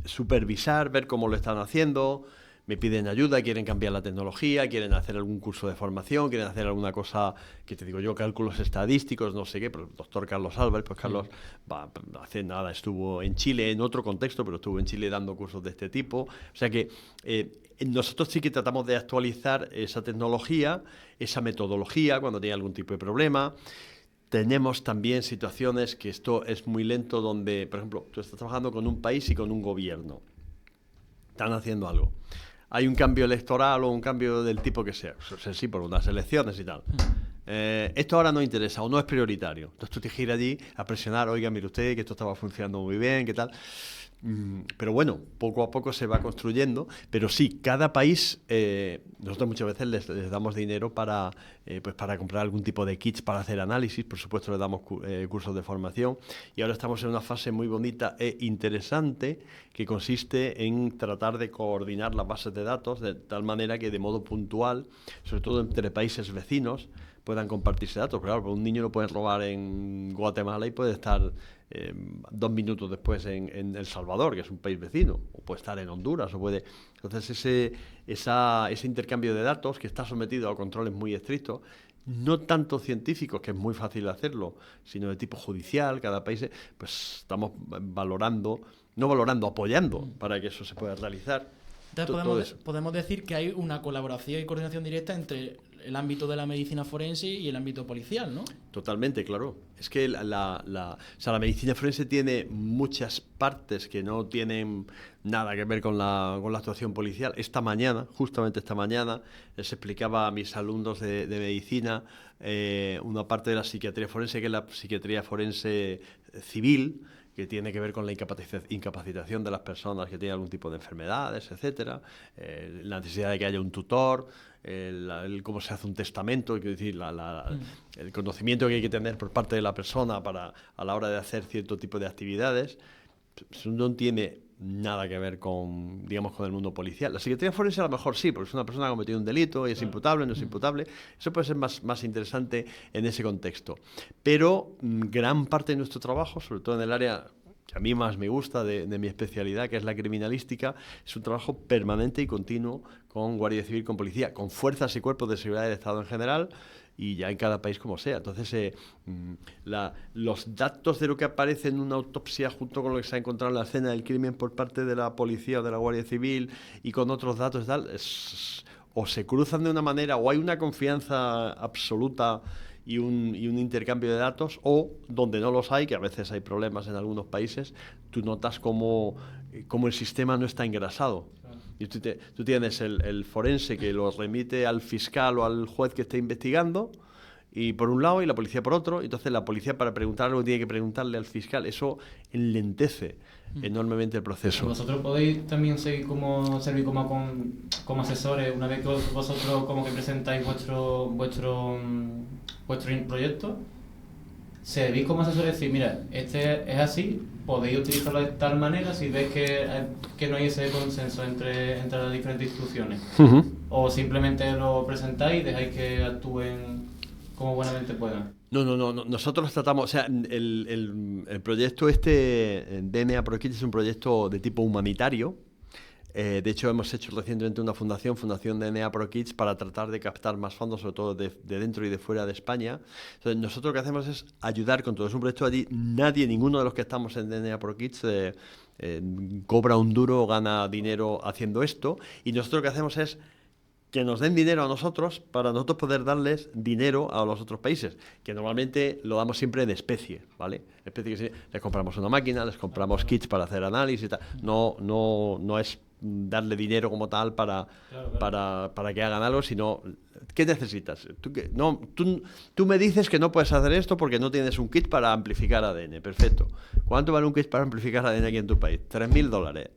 supervisar, ver cómo lo están haciendo. Me piden ayuda, quieren cambiar la tecnología, quieren hacer algún curso de formación, quieren hacer alguna cosa, que te digo yo, cálculos estadísticos, no sé qué, pero el doctor Carlos Álvarez, pues Carlos hace nada estuvo en Chile, en otro contexto, pero estuvo en Chile dando cursos de este tipo. O sea que nosotros sí que tratamos de actualizar esa tecnología, esa metodología, cuando tiene algún tipo de problema. Tenemos también situaciones que esto es muy lento, donde, por ejemplo, tú estás trabajando con un país y con un gobierno. Están haciendo algo. Hay un cambio electoral o un cambio del tipo que sea, sí, por unas elecciones y tal. Esto ahora no interesa o no es prioritario. Entonces tú te giras allí a presionar, oiga, mire usted, que esto estaba funcionando muy bien, ¿qué tal? Pero bueno, poco a poco se va construyendo, pero sí, cada país, nosotros muchas veces les damos dinero para comprar algún tipo de kits para hacer análisis, por supuesto les damos cursos de formación, y ahora estamos en una fase muy bonita e interesante que consiste en tratar de coordinar las bases de datos de tal manera que de modo puntual, sobre todo entre países vecinos, puedan compartirse datos. Pero claro, un niño lo pueden robar en Guatemala y puede estar 2 minutos después en El Salvador, que es un país vecino, o puede estar en Honduras, o puede... Entonces ese intercambio de datos, que está sometido a controles muy estrictos, no tanto científicos, que es muy fácil hacerlo, sino de tipo judicial, cada país, pues estamos apoyando para que eso se pueda realizar. Entonces podemos decir que hay una colaboración y coordinación directa entre el ámbito de la medicina forense y el ámbito policial, ¿no? Totalmente, claro. Es que la medicina forense tiene muchas partes que no tienen nada que ver con la actuación policial. Justamente esta mañana, les explicaba a mis alumnos de medicina una parte de la psiquiatría forense, que es la psiquiatría forense civil, que tiene que ver con la incapacitación de las personas que tienen algún tipo de enfermedades, etcétera, la necesidad de que haya un tutor, cómo se hace un testamento, es decir, el conocimiento que hay que tener por parte de la persona a la hora de hacer cierto tipo de actividades. Eso no tiene nada que ver con, digamos, con el mundo policial. La psiquiatría forense a lo mejor sí, porque es una persona que ha cometido un delito y es imputable, no es imputable. Eso puede ser más interesante en ese contexto. Pero gran parte de nuestro trabajo, sobre todo en el área que a mí más me gusta de mi especialidad, que es la criminalística, es un trabajo permanente y continuo con Guardia Civil, con policía, con fuerzas y cuerpos de seguridad del Estado en general, y ya en cada país como sea. Entonces, los datos de lo que aparece en una autopsia junto con lo que se ha encontrado en la escena del crimen por parte de la policía o de la Guardia Civil y con otros datos y tal, o se cruzan de una manera, o hay una confianza absoluta y un intercambio de datos, o donde no los hay, que a veces hay problemas en algunos países, tú notas cómo el sistema no está engrasado. Y tú tienes el forense que lo remite al fiscal o al juez que esté investigando, y por un lado, y la policía por otro. Entonces la policía, para preguntar algo, tiene que preguntarle al fiscal. Eso enlentece enormemente el proceso. ¿Vosotros podéis también servir como asesores una vez que vosotros como que presentáis vuestro proyecto? ¿Servís como asesores? Decir, mira, este es así, podéis utilizarlo de tal manera si veis que no hay ese consenso entre las diferentes instituciones. O simplemente lo presentáis y dejáis que actúen como buenamente puedan. No. Nosotros tratamos, o sea, el proyecto DNA Pro Kids es un proyecto de tipo humanitario. De hecho, hemos hecho recientemente una Fundación DNA Pro Kids, para tratar de captar más fondos, sobre todo de dentro y de fuera de España. Entonces, nosotros lo que hacemos es ayudar con todo. Es un proyecto allí, ninguno de los que estamos en DNA Pro Kids cobra un duro o gana dinero haciendo esto. Y nosotros lo que hacemos es que nos den dinero a nosotros para nosotros poder darles dinero a los otros países, que normalmente lo damos siempre en especie, ¿vale? Especie que les compramos una máquina, les compramos kits para hacer análisis y tal. No es darle dinero como tal para que hagan algo, sino ¿qué necesitas? Tú me dices que no puedes hacer esto porque no tienes un kit para amplificar ADN. Perfecto. ¿Cuánto vale un kit para amplificar ADN aquí en tu país? $3.000.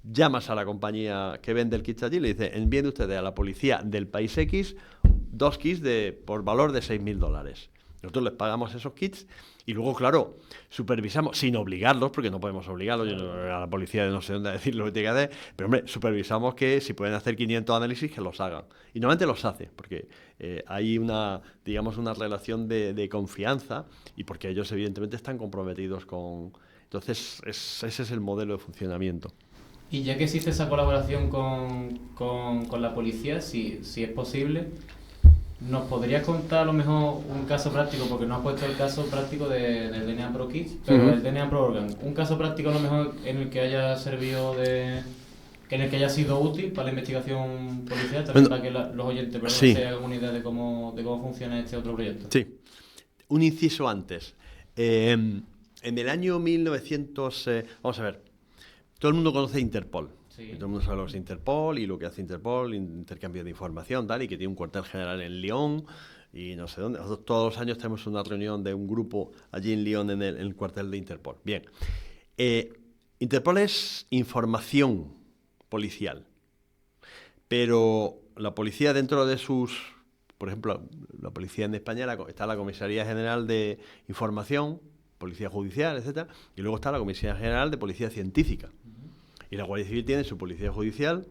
Llamas a la compañía que vende el kit allí y le dices: envíen ustedes a la policía del país X 2 kits por valor de $6.000. Nosotros les pagamos esos kits y luego, claro, supervisamos, sin obligarlos, porque no podemos obligarlos, a la policía de no sé dónde decir lo que tiene que hacer, pero hombre, supervisamos que si pueden hacer 500 análisis, que los hagan. Y normalmente los hace, porque hay una relación de confianza, y porque ellos evidentemente están comprometidos con... Entonces, ese es el modelo de funcionamiento. Y ya que existe esa colaboración con la policía, si es posible, ¿nos podrías contar a lo mejor un caso práctico? Porque no has puesto el caso práctico del DNA Pro Kids, pero el DNA Pro Organ. Un caso práctico a lo mejor en el que haya servido en el que haya sido útil para la investigación policial, también para que los oyentes se hagan una idea de cómo funciona este otro proyecto. Sí. Un inciso antes. En el año 1900... vamos a ver. Todo el mundo conoce Interpol. Sí. Todo el mundo sabe lo que es Interpol y lo que hace Interpol, intercambio de información, tal, y que tiene un cuartel general en Lyon y no sé dónde. Nosotros todos los años tenemos una reunión de un grupo allí en Lyon en el cuartel de Interpol. Bien. Interpol es información policial, pero la policía dentro de sus... Por ejemplo, la policía en España está la Comisaría General de Información, Policía Judicial, etcétera, y luego está la Comisaría General de Policía Científica. Y la Guardia Civil tiene su Policía Judicial,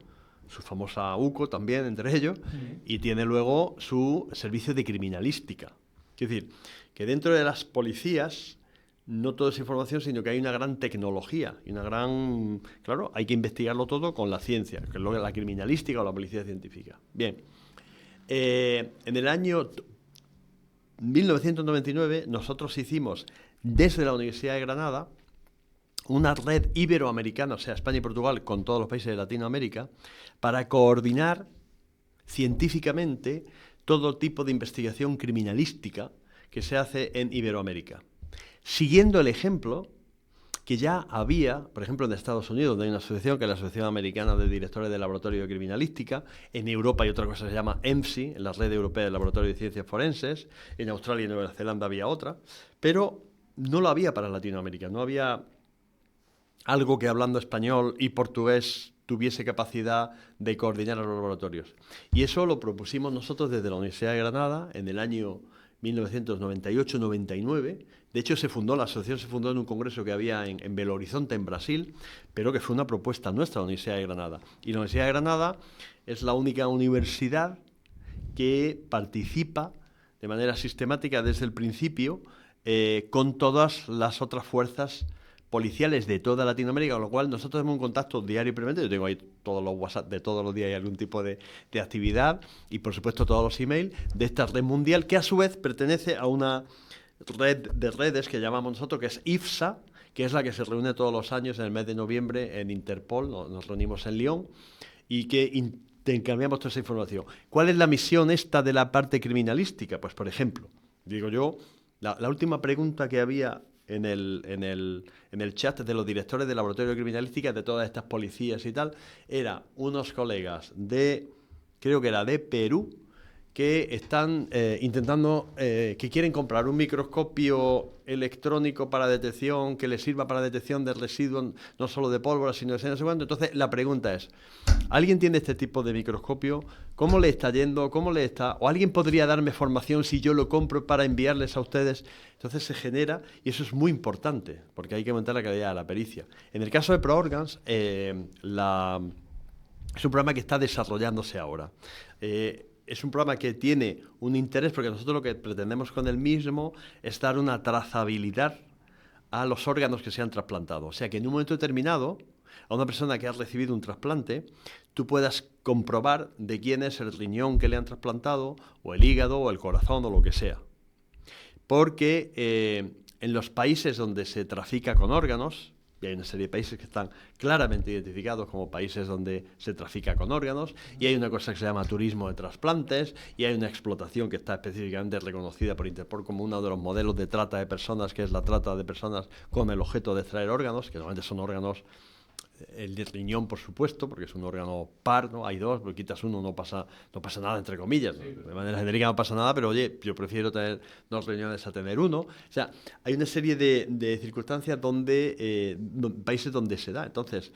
su famosa UCO también, entre ellos, y tiene luego su servicio de criminalística. Es decir, que dentro de las policías no todo es información, sino que hay una gran tecnología y una gran... Claro, hay que investigarlo todo con la ciencia, que es lo que la criminalística o la policía científica. Bien. En el año 1999 nosotros hicimos desde la Universidad de Granada una red iberoamericana, o sea, España y Portugal, con todos los países de Latinoamérica, para coordinar científicamente todo tipo de investigación criminalística que se hace en Iberoamérica. Siguiendo el ejemplo que ya había, por ejemplo, en Estados Unidos, donde hay una asociación, que es la Asociación Americana de Directores de Laboratorio de Criminalística. En Europa hay otra cosa que se llama EMSI, en la Red Europea de Laboratorio de Ciencias Forenses. En Australia y Nueva Zelanda había otra. Pero no lo había para Latinoamérica, no había algo que hablando español y portugués tuviese capacidad de coordinar a los laboratorios. Y eso lo propusimos nosotros desde la Universidad de Granada en el año 1998-99. De hecho, la asociación se fundó en un congreso que había en Belo Horizonte, en Brasil, pero que fue una propuesta nuestra, la Universidad de Granada. Y la Universidad de Granada es la única universidad que participa de manera sistemática desde el principio con todas las otras fuerzas policiales de toda Latinoamérica, con lo cual nosotros tenemos un contacto diario y permanente. Yo tengo ahí todos los WhatsApp de todos los días, hay algún tipo de actividad, y por supuesto todos los emails de esta red mundial, que a su vez pertenece a una red de redes que llamamos nosotros, que es IFSA, que es la que se reúne todos los años en el mes de noviembre en Interpol. Nos reunimos en Lyon y que intercambiamos toda esa información. ¿Cuál es la misión esta de la parte criminalística? Pues, por ejemplo, digo yo, la última pregunta que había en el chat de los directores del laboratorio de criminalística de todas estas policías y tal, era unos colegas creo que era de Perú, que están intentando, que quieren comprar un microscopio electrónico para detección, que les sirva para detección de residuos, no solo de pólvora, sino de no sé cuánto. Entonces, la pregunta es, ¿alguien tiene este tipo de microscopio? ¿Cómo le está yendo? ¿Cómo le está? ¿O alguien podría darme formación si yo lo compro para enviarles a ustedes? Entonces se genera, y eso es muy importante, porque hay que aumentar la calidad de la pericia. En el caso de ProOrgans, es un programa que está desarrollándose ahora. Es un programa que tiene un interés, porque nosotros lo que pretendemos con el mismo es dar una trazabilidad a los órganos que se han trasplantado. O sea, que en un momento determinado, a una persona que ha recibido un trasplante, tú puedas comprobar de quién es el riñón que le han trasplantado, o el hígado, o el corazón, o lo que sea. Porque en los países donde se trafica con órganos, y hay una serie de países que están claramente identificados como países donde se trafica con órganos, y hay una cosa que se llama turismo de trasplantes, y hay una explotación que está específicamente reconocida por Interpol como uno de los modelos de trata de personas, que es la trata de personas con el objeto de extraer órganos, que normalmente son órganos, el de riñón, por supuesto, porque es un órgano par, ¿no? Hay dos, porque quitas uno, no pasa nada, entre comillas. Sí, de manera genérica no pasa nada, pero oye, yo prefiero tener 2 riñones a tener uno. O sea, hay una serie de circunstancias países donde se da. Entonces,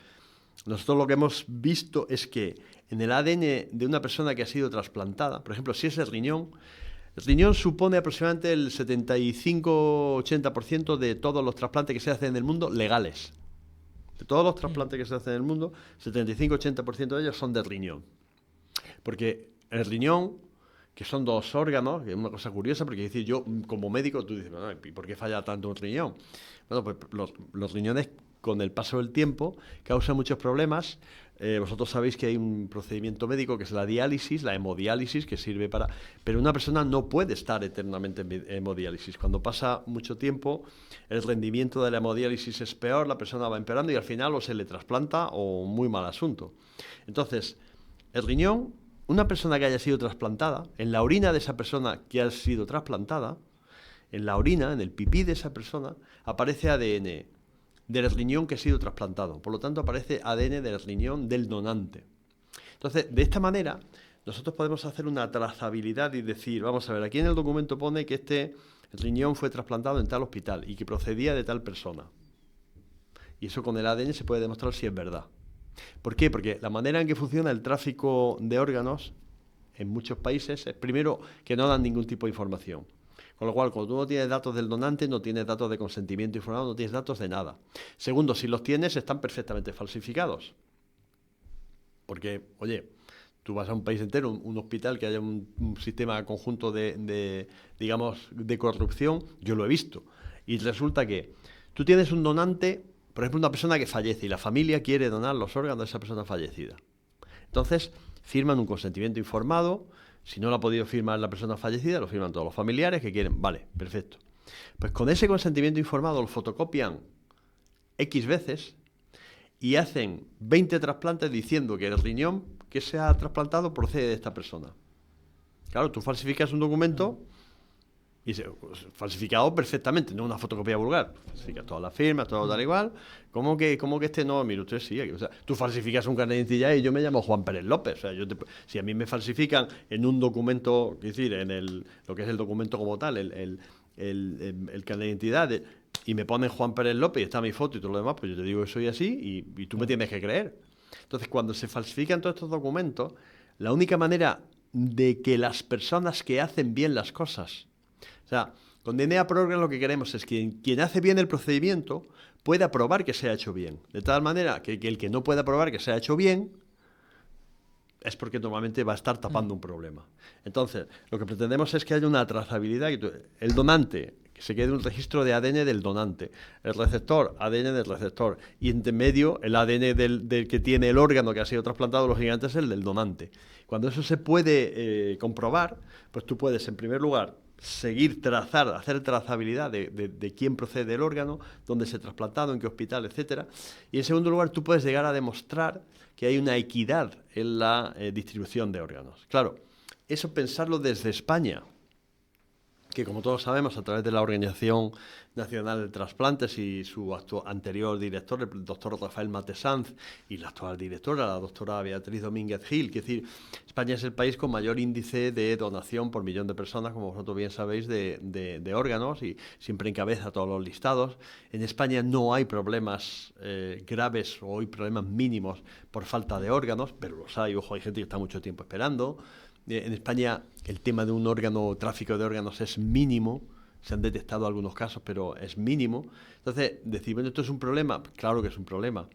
nosotros lo que hemos visto es que en el ADN de una persona que ha sido trasplantada, por ejemplo, si es el riñón supone aproximadamente el 75-80% de todos los trasplantes que se hacen en el mundo legales. De todos los trasplantes que se hacen en el mundo, 75-80% de ellos son de riñón. Porque el riñón, que son 2 órganos, que es una cosa curiosa, porque decir, yo como médico, tú dices, bueno, ¿y por qué falla tanto un riñón? Bueno, pues los riñones, con el paso del tiempo, causan muchos problemas. Vosotros sabéis que hay un procedimiento médico que es la diálisis, la hemodiálisis, que sirve para... Pero una persona no puede estar eternamente en hemodiálisis. Cuando pasa mucho tiempo, el rendimiento de la hemodiálisis es peor, la persona va empeorando y al final o se le trasplanta o muy mal asunto. Entonces, el riñón, una persona que haya sido trasplantada, en la orina de esa persona que ha sido trasplantada, en la orina, en el pipí de esa persona, aparece ADN del riñón que ha sido trasplantado. Por lo tanto, aparece ADN del riñón del donante. Entonces, de esta manera, nosotros podemos hacer una trazabilidad y decir, vamos a ver, aquí en el documento pone que este riñón fue trasplantado en tal hospital y que procedía de tal persona. Y eso con el ADN se puede demostrar si es verdad. ¿Por qué? Porque la manera en que funciona el tráfico de órganos en muchos países es, primero, que no dan ningún tipo de información. Con lo cual, cuando tú no tienes datos del donante, no tienes datos de consentimiento informado, no tienes datos de nada. Segundo, si los tienes, están perfectamente falsificados. Porque, oye, tú vas a un país entero, un hospital que haya un sistema conjunto digamos, de corrupción, yo lo he visto. Y resulta que tú tienes un donante, por ejemplo, una persona que fallece y la familia quiere donar los órganos de esa persona fallecida. Entonces, firman un consentimiento informado. Si no lo ha podido firmar la persona fallecida, lo firman todos los familiares que quieren. Vale, perfecto. Pues con ese consentimiento informado lo fotocopian X veces y hacen 20 trasplantes diciendo que el riñón que se ha trasplantado procede de esta persona. Claro, tú falsificas un documento y falsificado perfectamente, no una fotocopia vulgar. Falsificas todas las firmas, todo tal igual. ¿Cómo que este no? Mire, usted sí. O sea, tú falsificas un carnet de identidad y yo me llamo Juan Pérez López. O sea, si a mí me falsifican en un documento, es decir, en lo que es el documento como tal, el carnet de identidad, y me ponen Juan Pérez López y está mi foto y todo lo demás, pues yo te digo que soy así y tú me tienes que creer. Entonces, cuando se falsifican todos estos documentos, la única manera de que las personas que hacen bien las cosas, o sea, con DNA Pro Organ lo que queremos es que quien hace bien el procedimiento pueda probar que se ha hecho bien. De tal manera que el que no pueda probar que se ha hecho bien es porque normalmente va a estar tapando un problema. Entonces, lo que pretendemos es que haya una trazabilidad. El donante, que se quede un registro de ADN del donante. El receptor, ADN del receptor. Y en medio, el ADN del que tiene el órgano que ha sido trasplantado, lógicamente, es el del donante. Cuando eso se puede comprobar, pues tú puedes, en primer lugar, hacer trazabilidad de quién procede del órgano, dónde se ha trasplantado, en qué hospital, etcétera. Y en segundo lugar, tú puedes llegar a demostrar que hay una equidad en la distribución de órganos. Claro, eso pensarlo desde España, que como todos sabemos, a través de la Organización Nacional de Trasplantes y su anterior director, el doctor Rafael Matesanz, y la actual directora, la doctora Beatriz Domínguez Gil, es decir, España es el país con mayor índice de donación por millón de personas, como vosotros bien sabéis, de órganos, y siempre encabeza todos los listados. En España no hay problemas graves o hay problemas mínimos por falta de órganos, pero los hay, ojo, hay gente que está mucho tiempo esperando. En España el tema de un tráfico de órganos es mínimo, se han detectado algunos casos, pero es mínimo. Entonces, decir, bueno, ¿esto es un problema? Claro que es un problema.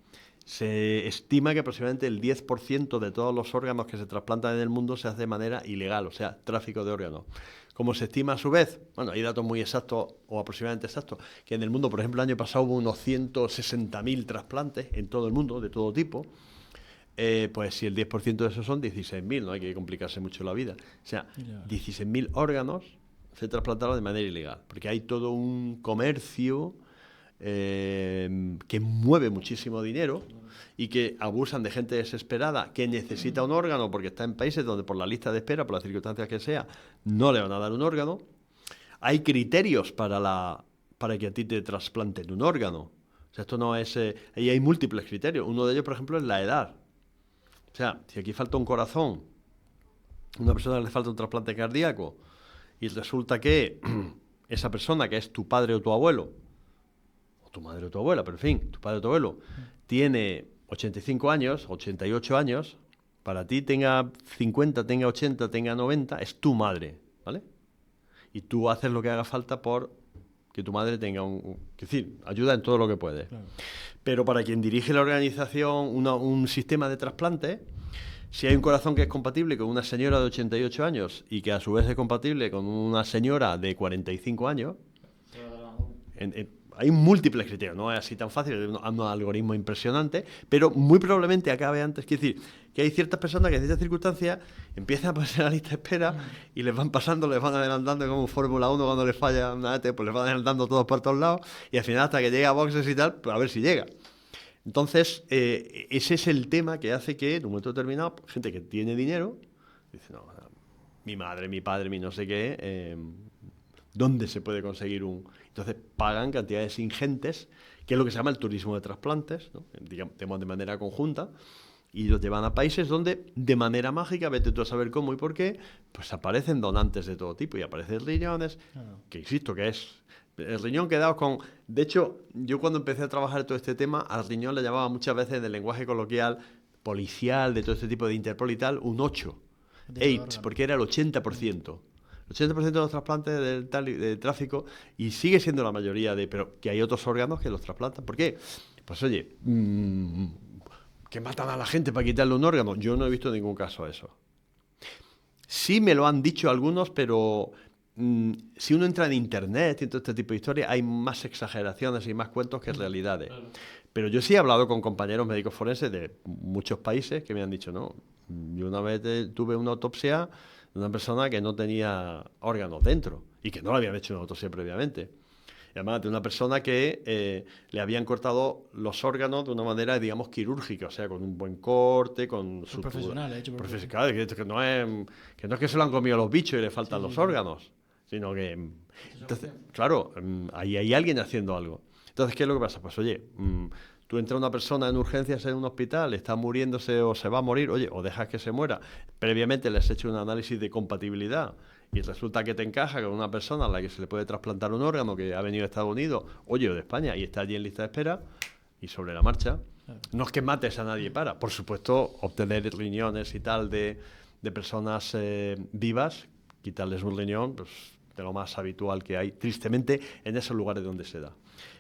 Se estima que aproximadamente el 10% de todos los órganos que se trasplantan en el mundo se hace de manera ilegal, o sea, tráfico de órganos. Como se estima a su vez, bueno, hay datos muy exactos o aproximadamente exactos, que en el mundo, por ejemplo, el año pasado hubo unos 160.000 trasplantes en todo el mundo, de todo tipo. Pues si el 10% de esos son 16.000, no hay que complicarse mucho la vida. O sea, 16.000 órganos se trasplantaron de manera ilegal, porque hay todo un comercio que mueve muchísimo dinero y que abusan de gente desesperada que necesita un órgano porque está en países donde por la lista de espera, por las circunstancias que sea, no le van a dar un órgano. Hay criterios para que a ti te trasplanten un órgano. O sea, esto no es... ahí hay múltiples criterios. Uno de ellos, por ejemplo, es la edad. O sea, si aquí falta un corazón, una persona le falta un trasplante cardíaco y resulta que esa persona, que es tu padre o tu abuelo, o tu madre o tu abuela, pero en fin, tu padre o tu abuelo, tiene 85 años, 88 años, para ti tenga 50, tenga 80, tenga 90, es tu madre, ¿vale? Y tú haces lo que haga falta por que tu madre tenga es decir, ayuda en todo lo que puede. Claro. Pero para quien dirige la organización un sistema de trasplante, si hay un corazón que es compatible con una señora de 88 años y que a su vez es compatible con una señora de 45 años, hay múltiples criterios, no es así tan fácil, es un algoritmo impresionante, pero muy probablemente acabe antes. Quiere decir, que hay ciertas personas que en ciertas circunstancias empiezan a pasar la lista de espera y les van pasando, les van adelantando como Fórmula 1 cuando les falla una ET, pues les van adelantando todos por todos lados y al final hasta que llega a boxes y tal, pues a ver si llega. Entonces, ese es el tema que hace que en un momento determinado, gente que tiene dinero, dice, no, mi madre, mi padre, mi no sé qué, ¿dónde se puede conseguir un...? Entonces pagan cantidades ingentes, que es lo que se llama el turismo de trasplantes, ¿no? Digamos, de manera conjunta, y los llevan a países donde de manera mágica, vete tú a saber cómo y por qué, pues aparecen donantes de todo tipo y aparecen riñones, que insisto que es... El riñón quedado con... De hecho, yo cuando empecé a trabajar todo este tema, al riñón le llamaba muchas veces en el lenguaje coloquial, policial, de todo este tipo de Interpol y tal, un 8. 8, porque era el 80%. El 80% de los trasplantes del tráfico, y sigue siendo la mayoría pero que hay otros órganos que los trasplantan. ¿Por qué? Pues oye, que matan a la gente para quitarle un órgano. Yo no he visto ningún caso de eso. Sí me lo han dicho algunos, pero si uno entra en internet y todo este tipo de historias, hay más exageraciones y más cuentos que realidades. Claro. Pero yo sí he hablado con compañeros médicos forenses de muchos países que me han dicho, no, yo una vez tuve una autopsia de una persona que no tenía órganos dentro y que no le habían hecho una autopsia previamente. Y además de una persona que le habían cortado los órganos de una manera, digamos, quirúrgica, o sea, con un buen corte, con su profesional, hecho por profesional, que no es que se lo han comido los bichos y le faltan los órganos, sino que... Entonces, claro, ahí hay alguien haciendo algo. Entonces, ¿qué es lo que pasa? Pues, oye, tú entras una persona en urgencias en un hospital, está muriéndose o se va a morir, oye, o dejas que se muera. Previamente les has hecho un análisis de compatibilidad y resulta que te encaja con una persona a la que se le puede trasplantar un órgano que ha venido de Estados Unidos, oye, o de España, y está allí en lista de espera, y sobre la marcha. No es que mates a nadie para. Por supuesto, obtener riñones y tal de personas vivas, quitarles un riñón, pues de lo más habitual que hay, tristemente, en esos lugares donde se da.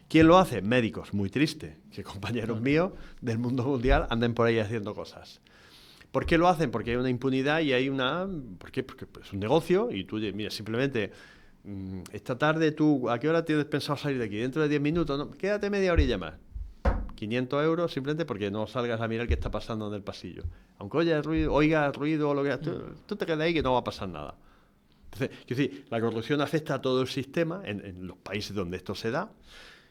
¿Quién lo hace? Médicos. Muy triste que compañeros míos del mundo mundial anden por ahí haciendo cosas. ¿Por qué lo hacen? Porque hay una impunidad y hay una... ¿Por qué? Porque es un negocio y tú, mira, simplemente, esta tarde tú, ¿a qué hora tienes pensado salir de aquí? Dentro de 10 minutos, ¿no? Quédate media horilla más. 500 euros simplemente porque no salgas a mirar qué está pasando en el pasillo. Aunque oiga ruido o lo que sea, tú te quedas ahí que no va a pasar nada. Entonces, quiero decir, la corrupción afecta a todo el sistema en los países donde esto se da.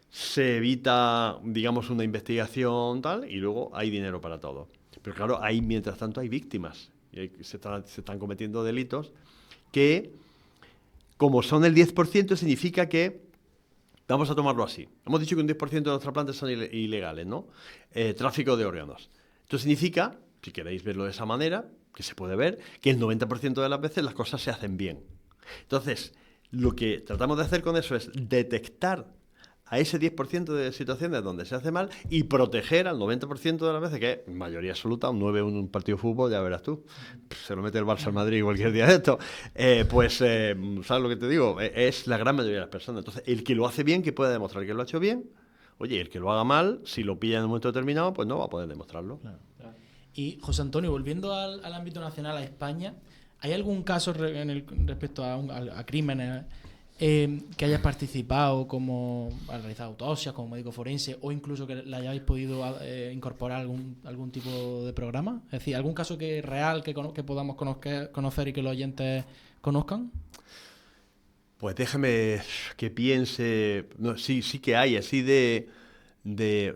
Se evita, digamos, una investigación tal y luego hay dinero para todo. Pero claro, mientras tanto hay víctimas. Y se están cometiendo delitos que, como son el 10%, significa que, vamos a tomarlo así. Hemos dicho que un 10% de los trasplantes son ilegales, ¿no? Tráfico de órganos. Esto significa, si queréis verlo de esa manera, que se puede ver, que el 90% de las veces las cosas se hacen bien. Entonces, lo que tratamos de hacer con eso es detectar a ese 10% de situaciones donde se hace mal y proteger al 90% de las veces, que es mayoría absoluta, un 9-1 en un partido de fútbol, ya verás tú. Se lo mete el Barça al Madrid cualquier día de esto. ¿Sabes lo que te digo? Es la gran mayoría de las personas. Entonces, el que lo hace bien, que pueda demostrar que lo ha hecho bien. Oye, el que lo haga mal, si lo pilla en un momento determinado, pues no va a poder demostrarlo. Claro. Y, José Antonio, volviendo al ámbito nacional, a España, ¿hay algún caso respecto a crímenes que hayas participado, como al realizar autopsias, como médico forense, o incluso que le hayáis podido incorporar algún tipo de programa? Es decir, ¿algún caso real que podamos conocer y que los oyentes conozcan? Pues déjame que piense. No, sí que hay, así de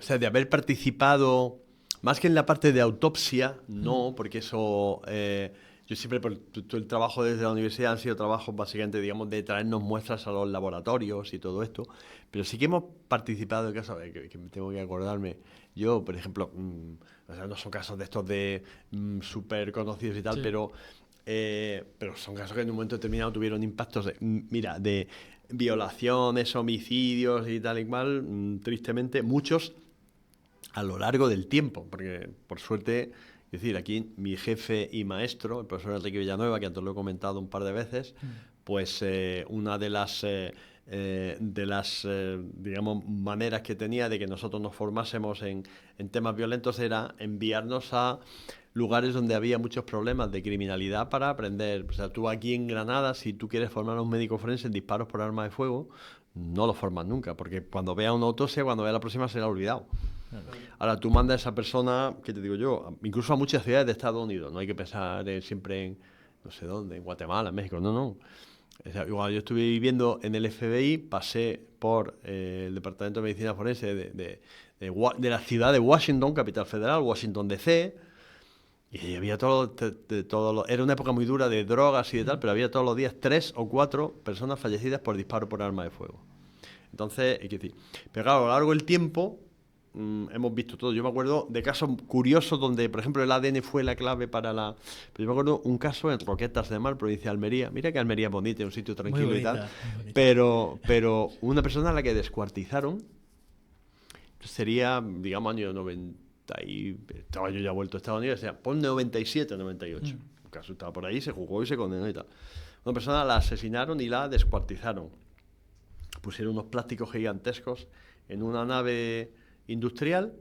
haber participado, más que en la parte de autopsia, no, porque eso, yo siempre, por todo el trabajo desde la universidad han sido trabajos básicamente, digamos, de traernos muestras a los laboratorios y todo esto, pero sí que hemos participado en casos, que tengo que acordarme, yo, por ejemplo, o sea, no son casos de estos de súper conocidos y tal, sí. Pero son casos que en un momento determinado tuvieron impactos de violaciones, homicidios y tal y cual, tristemente, muchos a lo largo del tiempo, porque por suerte, es decir, aquí mi jefe y maestro, el profesor Enrique Villanueva, que antes lo he comentado un par de veces, pues una de las digamos, maneras que tenía de que nosotros nos formásemos en temas violentos era enviarnos a lugares donde había muchos problemas de criminalidad para aprender. O sea, tú aquí en Granada, si tú quieres formar a un médico forense en disparos por arma de fuego, no lo formas nunca, porque cuando vea una autopsia, cuando vea la próxima, se la ha olvidado. Ahora, tú mandas a esa persona, ¿qué te digo yo? Incluso a muchas ciudades de Estados Unidos. No hay que pensar siempre en, no sé dónde, en Guatemala, en México. No. O sea, igual yo estuve viviendo en el FBI, pasé por el Departamento de Medicina Forense de la ciudad de Washington, capital federal, Washington DC, y había era una época muy dura de drogas y de tal, pero había todos los días 3 o 4 personas fallecidas por disparo por arma de fuego. Entonces, hay que decir, pero claro, a lo largo del tiempo hemos visto todo. Yo me acuerdo de casos curiosos donde, por ejemplo, el ADN fue la clave para la... Pero yo me acuerdo un caso en Roquetas de Mar, provincia de Almería. Mira que Almería es bonita, es un sitio tranquilo bonita, y tal. Pero una persona a la que descuartizaron sería, digamos, año 90 y... Estaba yo ya vuelto a Estados Unidos, o sea, pon 97, 98. Un caso estaba por ahí, se juzgó y se condenó y tal. Una persona la asesinaron y la descuartizaron. Pusieron unos plásticos gigantescos en una nave industrial.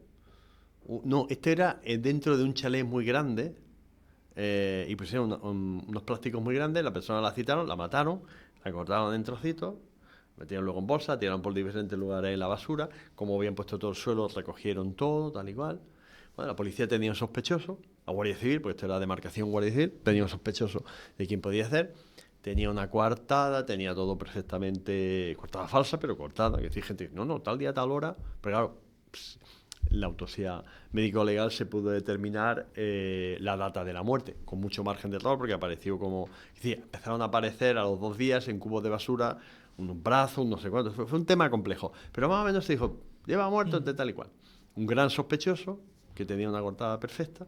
No, este era dentro de un chalet muy grande, y pusieron unos plásticos muy grandes. La persona la citaron, la mataron, la cortaron en trocitos, metieron luego en bolsa, tiraron por diferentes lugares en la basura. Como habían puesto todo el suelo, recogieron todo, tal y cual. Bueno, la policía tenía un sospechoso, la Guardia Civil, porque esto era demarcación Guardia Civil, tenía un sospechoso de quién podía ser. Tenía una coartada, tenía todo perfectamente, coartada falsa, pero cortada. Que decir, gente, no, tal día, tal hora. Pero claro, la autopsia médico-legal se pudo determinar la data de la muerte, con mucho margen de error, porque apareció como... Es decir, empezaron a aparecer a los 2 días en cubos de basura unos brazos, no sé cuántos. Fue un tema complejo. Pero más o menos se dijo, lleva muerto de tal y cual. Un gran sospechoso, que tenía una coartada perfecta.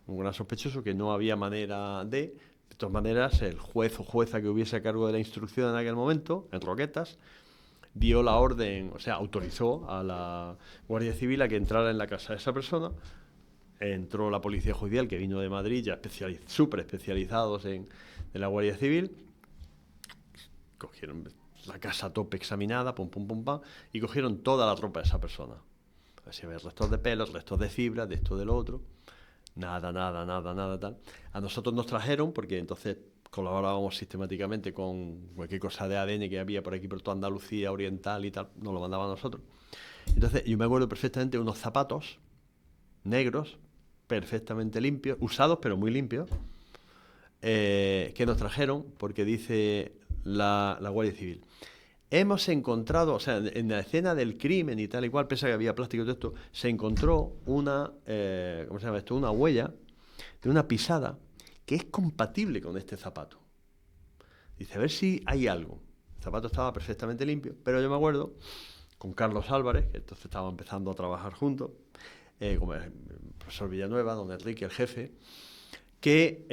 Un gran sospechoso que no había manera de... De todas maneras, el juez o jueza que hubiese a cargo de la instrucción en aquel momento, en Roquetas, dio la orden, o sea, autorizó a la Guardia Civil a que entrara en la casa de esa persona. Entró la Policía Judicial, que vino de Madrid, ya súper especializados en la Guardia Civil. Cogieron la casa a tope examinada, pum, pum, pum, pam, y cogieron toda la ropa de esa persona. Así había restos de pelos, restos de fibra, de esto, de lo otro. Nada, tal. A nosotros nos trajeron, porque entonces colaborábamos sistemáticamente con cualquier cosa de ADN que había por aquí, por toda Andalucía Oriental y tal, nos lo mandaban a nosotros. Entonces yo me acuerdo perfectamente de unos zapatos negros, perfectamente limpios, usados pero muy limpios, que nos trajeron, porque dice la Guardia Civil: hemos encontrado, o sea, en la escena del crimen y tal y cual, pese a que había plástico y todo esto, se encontró una, ¿cómo se llama esto? Una huella de una pisada que es compatible con este zapato. Dice, a ver si hay algo. El zapato estaba perfectamente limpio, pero yo me acuerdo con Carlos Álvarez, que entonces estábamos empezando a trabajar juntos, como el profesor Villanueva, don Enrique, el jefe, que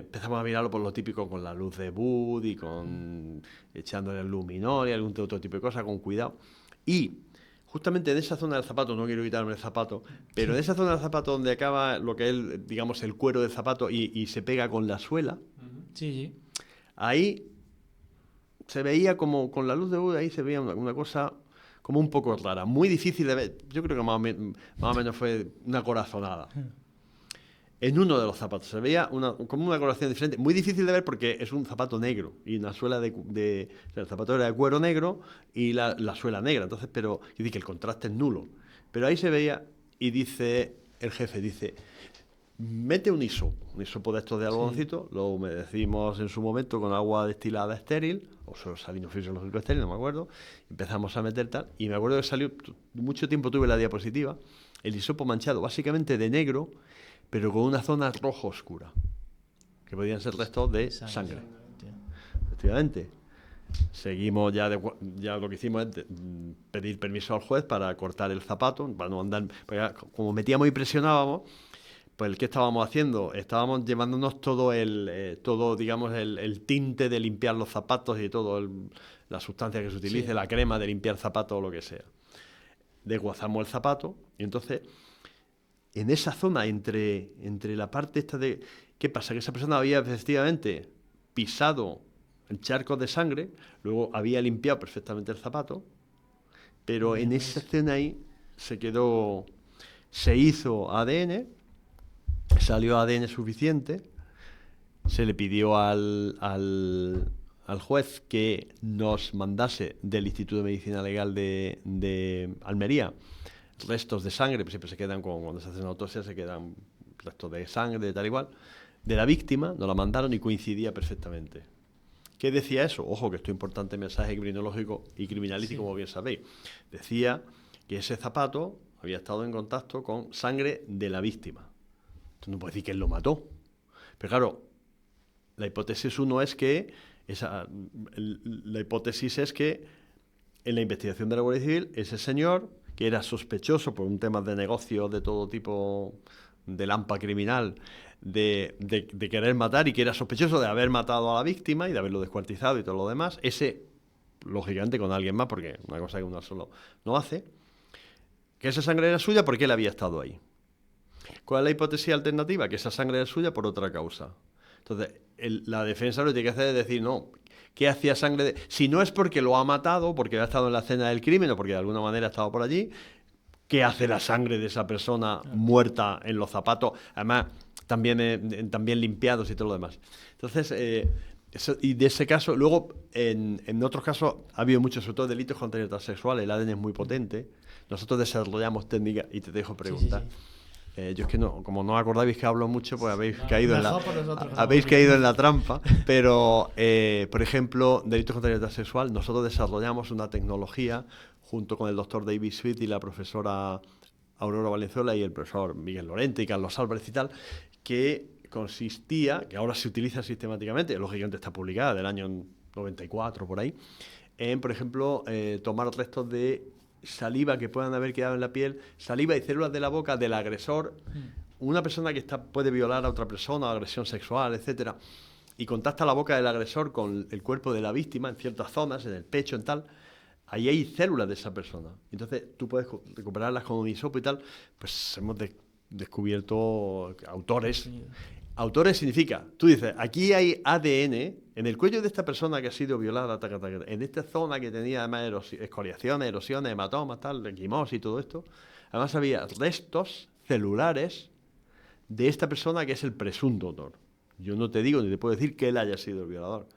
empezamos a mirarlo por lo típico, con la luz de Bud y con echándole el luminol y algún otro tipo de cosas, con cuidado. Y justamente en esa zona del zapato, no quiero quitarme el zapato, pero en esa zona del zapato donde acaba lo que es, digamos, el cuero del zapato y se pega con la suela, Sí. ahí se veía como, con la luz de Bud, ahí se veía una cosa como un poco rara, muy difícil de ver. Yo creo que más o menos fue una corazonada. En uno de los zapatos se veía como una coloración diferente, muy difícil de ver porque es un zapato negro y una suela o sea, el zapato era de cuero negro y la suela negra, entonces, pero yo dije que el contraste es nulo. Pero ahí se veía y dice el jefe, dice, mete un hisopo de estos de algodoncito, lo humedecimos en su momento con agua destilada estéril, o salino fisiológico estéril, no me acuerdo, empezamos a meter tal, y me acuerdo que salió, mucho tiempo tuve la diapositiva, el hisopo manchado básicamente de negro, pero con una zona rojo oscura, que podían ser restos de sangre. Efectivamente. Seguimos, ya lo que hicimos es pedir permiso al juez para cortar el zapato, para no andar, porque como metíamos y presionábamos, pues ¿qué estábamos haciendo? Estábamos llevándonos todo digamos, el tinte de limpiar los zapatos y todo la sustancia que se utilice, la crema de limpiar zapatos o lo que sea. Desguazamos el zapato y entonces en esa zona entre la parte esta de... ¿Qué pasa? Que esa persona había efectivamente pisado el charco de sangre, luego había limpiado perfectamente el zapato, pero en esa escena ahí se hizo ADN, salió ADN suficiente, se le pidió al juez que nos mandase del Instituto de Medicina Legal de Almería restos de sangre, pues siempre se quedan, cuando se hacen autopsia, se quedan restos de sangre, de tal igual, de la víctima, nos la mandaron y coincidía perfectamente. ¿Qué decía eso? Ojo, que esto es importante mensaje criminológico y criminalístico, como bien sabéis. Decía que ese zapato había estado en contacto con sangre de la víctima. Entonces no puede decir que él lo mató. Pero claro, la hipótesis uno es que, la hipótesis es que en la investigación de la Guardia Civil, ese señor, que era sospechoso por un tema de negocio de todo tipo, de lampa criminal, de querer matar, y que era sospechoso de haber matado a la víctima y de haberlo descuartizado y todo lo demás, ese, lógicamente con alguien más, porque una cosa que uno solo no hace, que esa sangre era suya porque él había estado ahí. ¿Cuál es la hipótesis alternativa? Que esa sangre era suya por otra causa. Entonces, la defensa lo que tiene que hacer es decir, no, ¿qué hacía sangre? Si no es porque lo ha matado, porque ha estado en la escena del crimen o porque de alguna manera ha estado por allí, ¿qué hace la sangre de esa persona muerta en los zapatos? Además, también limpiados y todo lo demás. Entonces, y de ese caso, luego, en otros casos, ha habido muchos, sobre todo delitos contra el transexual, el ADN es muy potente. Nosotros desarrollamos técnicas, y te dejo preguntar. Sí. Yo es que no, como no acordáis que hablo mucho, pues habéis caído en la trampa. Pero, por ejemplo, delitos contra la libertad sexual, nosotros desarrollamos una tecnología junto con el doctor David Sweet y la profesora Aurora Valenzuela y el profesor Miguel Lorente y Carlos Álvarez y tal, que consistía, que ahora se utiliza sistemáticamente, lógicamente está publicada del año 94 por ahí, en, por ejemplo, tomar restos de saliva que puedan haber quedado en la piel, saliva y células de la boca del agresor, una persona que puede violar a otra persona, agresión sexual, etcétera, y contacta la boca del agresor con el cuerpo de la víctima en ciertas zonas, en el pecho, en tal, ahí hay células de esa persona. Entonces tú puedes recuperarlas con un hisopo y tal. Pues hemos descubierto autores. Autores significa, tú dices, aquí hay ADN en el cuello de esta persona que ha sido violada, en esta zona que tenía además escoriaciones, erosiones, hematomas, tal, equimosis y todo esto. Además había restos celulares de esta persona que es el presunto autor. Yo no te digo ni te puedo decir que él haya sido el violador,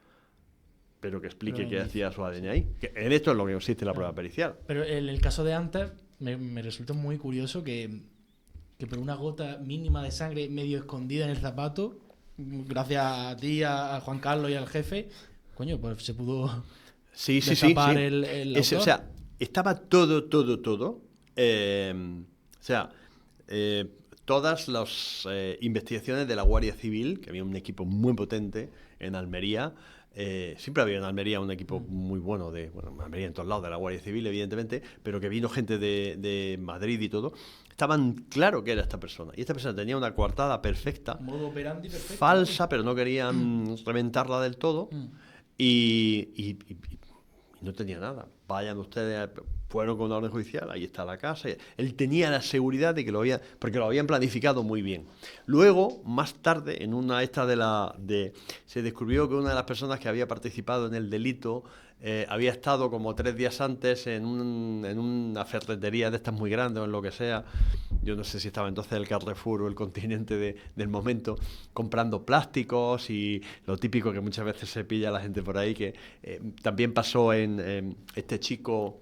pero que explique qué hacía su ADN ahí. Que en esto es lo que consiste la prueba pericial. Pero en el caso de antes, me resulta muy curioso que por una gota mínima de sangre medio escondida en el zapato, gracias a ti, a Juan Carlos y al jefe, coño, pues se pudo destapar el autor. O sea, estaba todo. Todas las investigaciones de la Guardia Civil, que había un equipo muy potente en Almería. Siempre había en Almería un equipo muy bueno, en Almería en todos lados, de la Guardia Civil, evidentemente, pero que vino gente de Madrid y todo. Estaban claro que era esta persona. Y esta persona tenía una coartada perfecta, modo operandi perfecto, falsa, pero no querían reventarla del todo. Y no tenía nada. Vayan ustedes, fueron con una orden judicial, ahí está la casa. Él tenía la seguridad de que porque lo habían planificado muy bien. Luego, más tarde, en una se descubrió que una de las personas que había participado en el delito había estado como 3 días antes en una ferretería de estas muy grandes o en lo que sea. Yo no sé si estaba entonces el Carrefour o el Continente del momento, comprando plásticos y lo típico que muchas veces se pilla a la gente por ahí, que también pasó en este chico,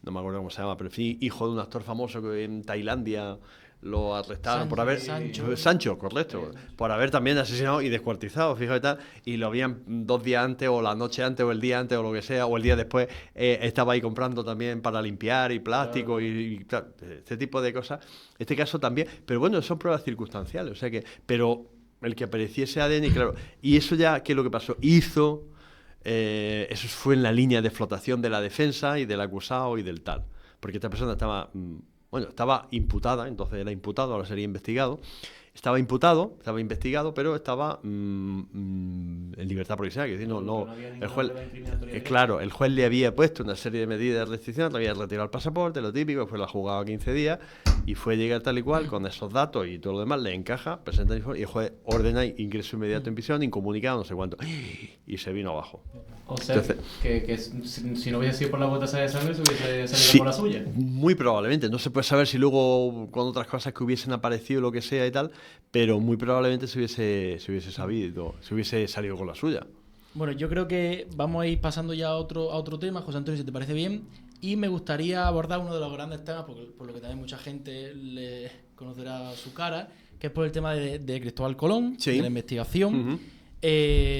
no me acuerdo cómo se llama, pero en fin, hijo de un actor famoso que en Tailandia lo arrestaron por haber... Sancho, correcto. Por haber también asesinado y descuartizado, fíjate tal, y lo habían 2 días antes, o la noche antes, o el día antes, o lo que sea, o el día después, estaba ahí comprando también para limpiar y plástico y este tipo de cosas. Este caso también, pero bueno, son pruebas circunstanciales, o sea que... Pero el que apareciese ADN, claro, y eso ya, ¿qué es lo que pasó? Eso fue en la línea de flotación de la defensa y del acusado y del tal, porque esta persona estaba imputada, entonces era imputado, ahora sería investigado. Estaba investigado, pero estaba en libertad provisional. Es decir, el juez, el juez le había puesto una serie de medidas de restricción, le había retirado el pasaporte, lo típico, fue la jugada 15 días y fue llegar tal y cual, con esos datos y todo lo demás, le encaja, presenta el informe y el juez ordena ingreso inmediato en prisión, incomunicado, no sé cuánto, y se vino abajo. O sea, entonces, que si no hubiese sido por la gota de sangre, se hubiese salido por la suya. Muy probablemente. No se puede saber si luego con otras cosas que hubiesen aparecido, lo que sea y tal, pero muy probablemente se hubiese sabido, se hubiese salido con la suya. Bueno, yo creo que vamos a ir pasando ya a otro tema, José Antonio, si te parece bien. Y me gustaría abordar uno de los grandes temas, por lo que también mucha gente le conocerá su cara, que es por el tema de Cristóbal Colón, de la investigación.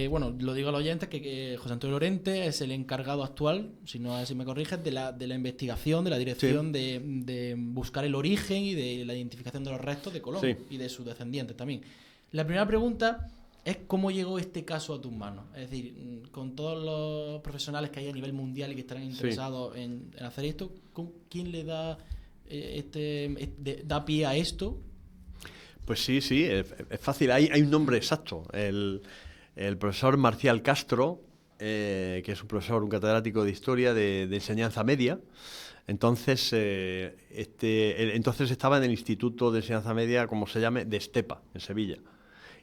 Bueno, lo digo a los oyentes que José Antonio Lorente es el encargado actual, si me corriges, de la investigación, de la dirección de buscar el origen y de la identificación de los restos de Colón y de sus descendientes también. La primera pregunta es cómo llegó este caso a tus manos. Es decir, con todos los profesionales que hay a nivel mundial y que estarán interesados en hacer esto, ¿quién le da da pie a esto? Pues sí, es fácil. Hay un nombre exacto. El profesor Marcial Castro, que es un catedrático de historia de enseñanza media. Entonces, entonces estaba en el Instituto de Enseñanza Media, como se llame, de Estepa, en Sevilla.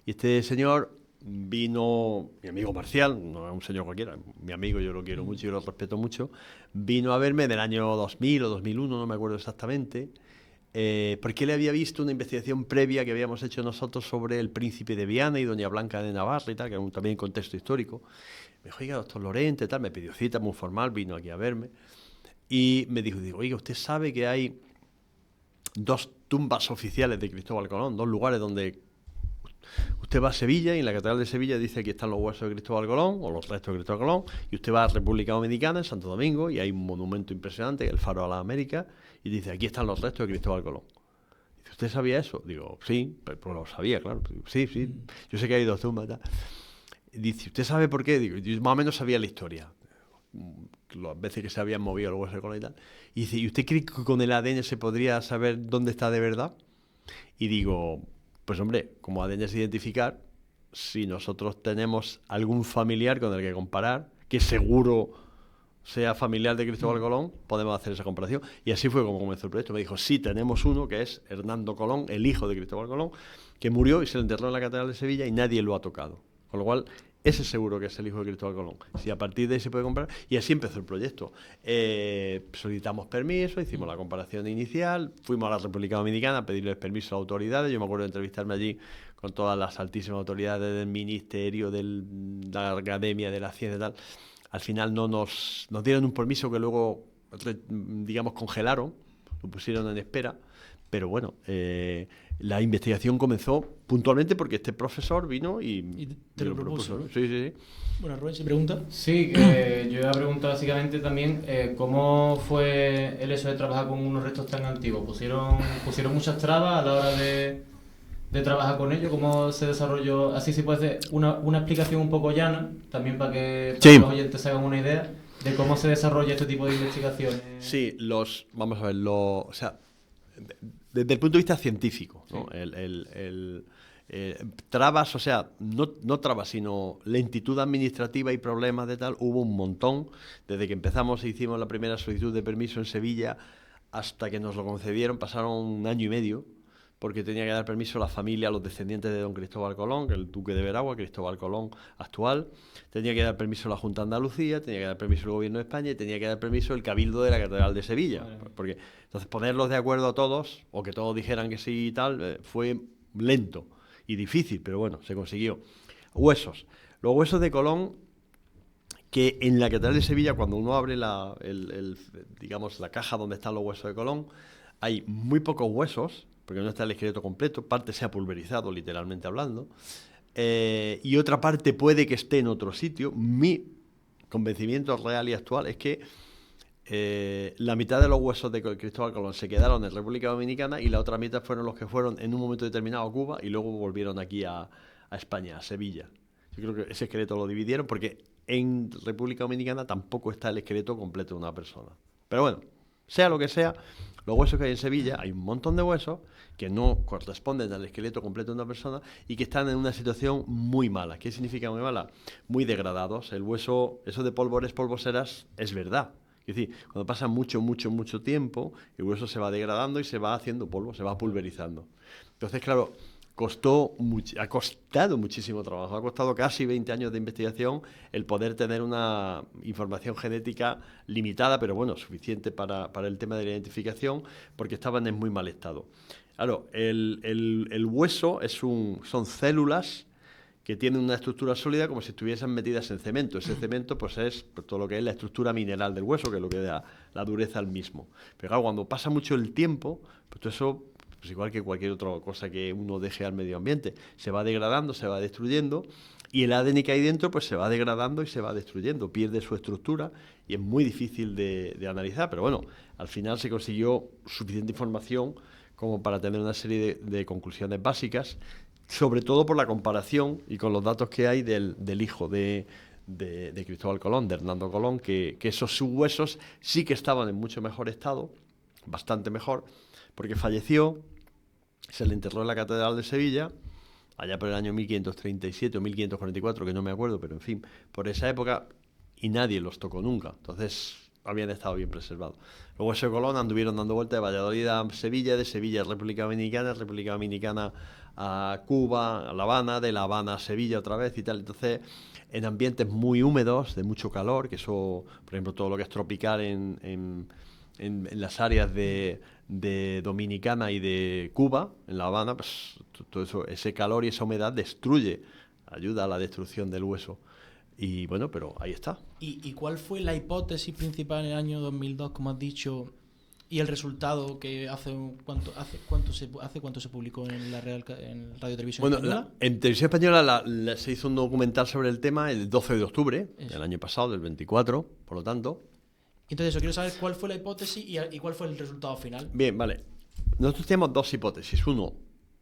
Y este señor vino, mi amigo Marcial, no es un señor cualquiera, mi amigo, yo lo quiero mucho y lo respeto mucho, vino a verme del año 2000 o 2001, no me acuerdo exactamente, porque él había visto una investigación previa que habíamos hecho nosotros sobre el príncipe de Viana y doña Blanca de Navarra y tal, que era también contexto histórico. Me dijo, oiga, doctor Lorente, tal, me pidió cita muy formal, vino aquí a verme y me dijo, oiga, ¿usted sabe que hay 2 tumbas oficiales de Cristóbal Colón, 2 lugares donde usted va a Sevilla y en la Catedral de Sevilla dice que están los huesos de Cristóbal Colón o los restos de Cristóbal Colón, y usted va a República Dominicana, en Santo Domingo, y hay un monumento impresionante, el Faro a la América, y dice, aquí están los restos de Cristóbal Colón. Dice, ¿usted sabía eso? Digo, sí, pero lo sabía, claro. Sí, yo sé que hay 2 tumbas. Tal. Dice, ¿usted sabe por qué? Digo, yo más o menos sabía la historia, las veces que se habían movido los huesos de Colón y tal. Y dice, ¿y usted cree que con el ADN se podría saber dónde está de verdad? Y digo, pues hombre, como ADN es identificar, si nosotros tenemos algún familiar con el que comparar, que seguro sea familiar de Cristóbal Colón, podemos hacer esa comparación. Y así fue como comenzó el proyecto. Me dijo, sí, tenemos uno que es Hernando Colón, el hijo de Cristóbal Colón, que murió y se le enterró en la Catedral de Sevilla y nadie lo ha tocado. Con lo cual, ese seguro que es el hijo de Cristóbal Colón. Si a partir de ahí se puede comparar. Y así empezó el proyecto. Solicitamos permiso, hicimos la comparación inicial, fuimos a la República Dominicana a pedirles permiso a las autoridades. Yo me acuerdo de entrevistarme allí con todas las altísimas autoridades del Ministerio, de la Academia, de la Ciencia y tal. Al final nos dieron un permiso que luego, digamos, congelaron, lo pusieron en espera. Pero bueno, la investigación comenzó puntualmente porque este profesor vino y te lo propuso, ¿no? Sí, sí, sí. Bueno, Rubén, ¿se pregunta? Sí, yo iba a preguntar básicamente también cómo fue el hecho de trabajar con unos restos tan antiguos. ¿Pusieron muchas trabas a la hora de trabajar con ellos? ¿Cómo se desarrolló? Así se puede hacer una explicación un poco llana, también para que Sí. los oyentes se hagan una idea de cómo se desarrolla este tipo de investigaciones. Sí, vamos a ver, o sea, desde el punto de vista científico, ¿no? Sí. Trabas, o sea, no trabas, sino lentitud administrativa y problemas de tal, hubo un montón. Desde que empezamos e hicimos la primera solicitud de permiso en Sevilla hasta que nos lo concedieron, pasaron 1 año y medio, porque tenía que dar permiso a la familia, a los descendientes de don Cristóbal Colón, que es el duque de Veragua, Cristóbal Colón actual, tenía que dar permiso a la Junta de Andalucía, tenía que dar permiso al Gobierno de España y tenía que dar permiso el Cabildo de la Catedral de Sevilla. Vale. Porque entonces ponerlos de acuerdo a todos, o que todos dijeran que sí y tal, fue lento y difícil, pero bueno, se consiguió. Huesos. Los huesos de Colón, que en la Catedral de Sevilla, cuando uno abre digamos, la caja donde están los huesos de Colón, hay muy pocos huesos, porque no está el esqueleto completo, parte se ha pulverizado, literalmente hablando, y otra parte puede que esté en otro sitio. Mi convencimiento real y actual es que la mitad de los huesos de Cristóbal Colón se quedaron en República Dominicana y la otra mitad fueron los que fueron en un momento determinado a Cuba y luego volvieron aquí a España, a Sevilla. Yo creo que ese esqueleto lo dividieron porque en República Dominicana tampoco está el esqueleto completo de una persona. Pero bueno, sea lo que sea, los huesos que hay en Sevilla, hay un montón de huesos que no corresponden al esqueleto completo de una persona y que están en una situación muy mala. ¿Qué significa muy mala? Muy degradados. El hueso, eso de polvoseras, es verdad. Es decir, cuando pasa mucho tiempo, el hueso se va degradando y se va haciendo polvo, se va pulverizando. Entonces, claro, ha costado muchísimo trabajo, ha costado casi 20 años de investigación el poder tener una información genética limitada, pero bueno, suficiente para el tema de la identificación, porque estaban en muy mal estado. Claro, el hueso son células que tienen una estructura sólida como si estuviesen metidas en cemento. Ese cemento pues es todo lo que es la estructura mineral del hueso, que es lo que da la dureza al mismo. Pero claro, cuando pasa mucho el tiempo, pues todo eso, pues igual que cualquier otra cosa que uno deje al medio ambiente, se va degradando, se va destruyendo, y el ADN que hay dentro pues se va degradando y se va destruyendo, pierde su estructura y es muy difícil de analizar. Pero bueno, al final se consiguió suficiente información como para tener una serie de conclusiones básicas, sobre todo por la comparación y con los datos que hay del hijo de Cristóbal Colón, de Hernando Colón, que esos huesos sí que estaban en mucho mejor estado, bastante mejor, porque falleció, se le enterró en la Catedral de Sevilla, allá por el año 1537 o 1544, que no me acuerdo, pero en fin, por esa época, y nadie los tocó nunca. Entonces habían estado bien preservados. Los huesos de Colón anduvieron dando vueltas de Valladolid a Sevilla, de Sevilla a República Dominicana a Cuba, a La Habana, de La Habana a Sevilla otra vez y tal. Entonces, en ambientes muy húmedos, de mucho calor, que eso, por ejemplo, todo lo que es tropical en las áreas de Dominicana y de Cuba, en La Habana, pues todo eso, ese calor y esa humedad ayuda a la destrucción del hueso. Y bueno, pero ahí está. ¿Y cuál fue la hipótesis principal en el año 2002, como has dicho, y el resultado que hace cuánto se publicó en la Radio Televisión Española? En Televisión Española se hizo un documental sobre el tema el 12 de octubre del año pasado, del 24, por lo tanto. Entonces, yo quiero saber cuál fue la hipótesis y cuál fue el resultado final. Bien, vale. Nosotros tenemos dos hipótesis. Uno,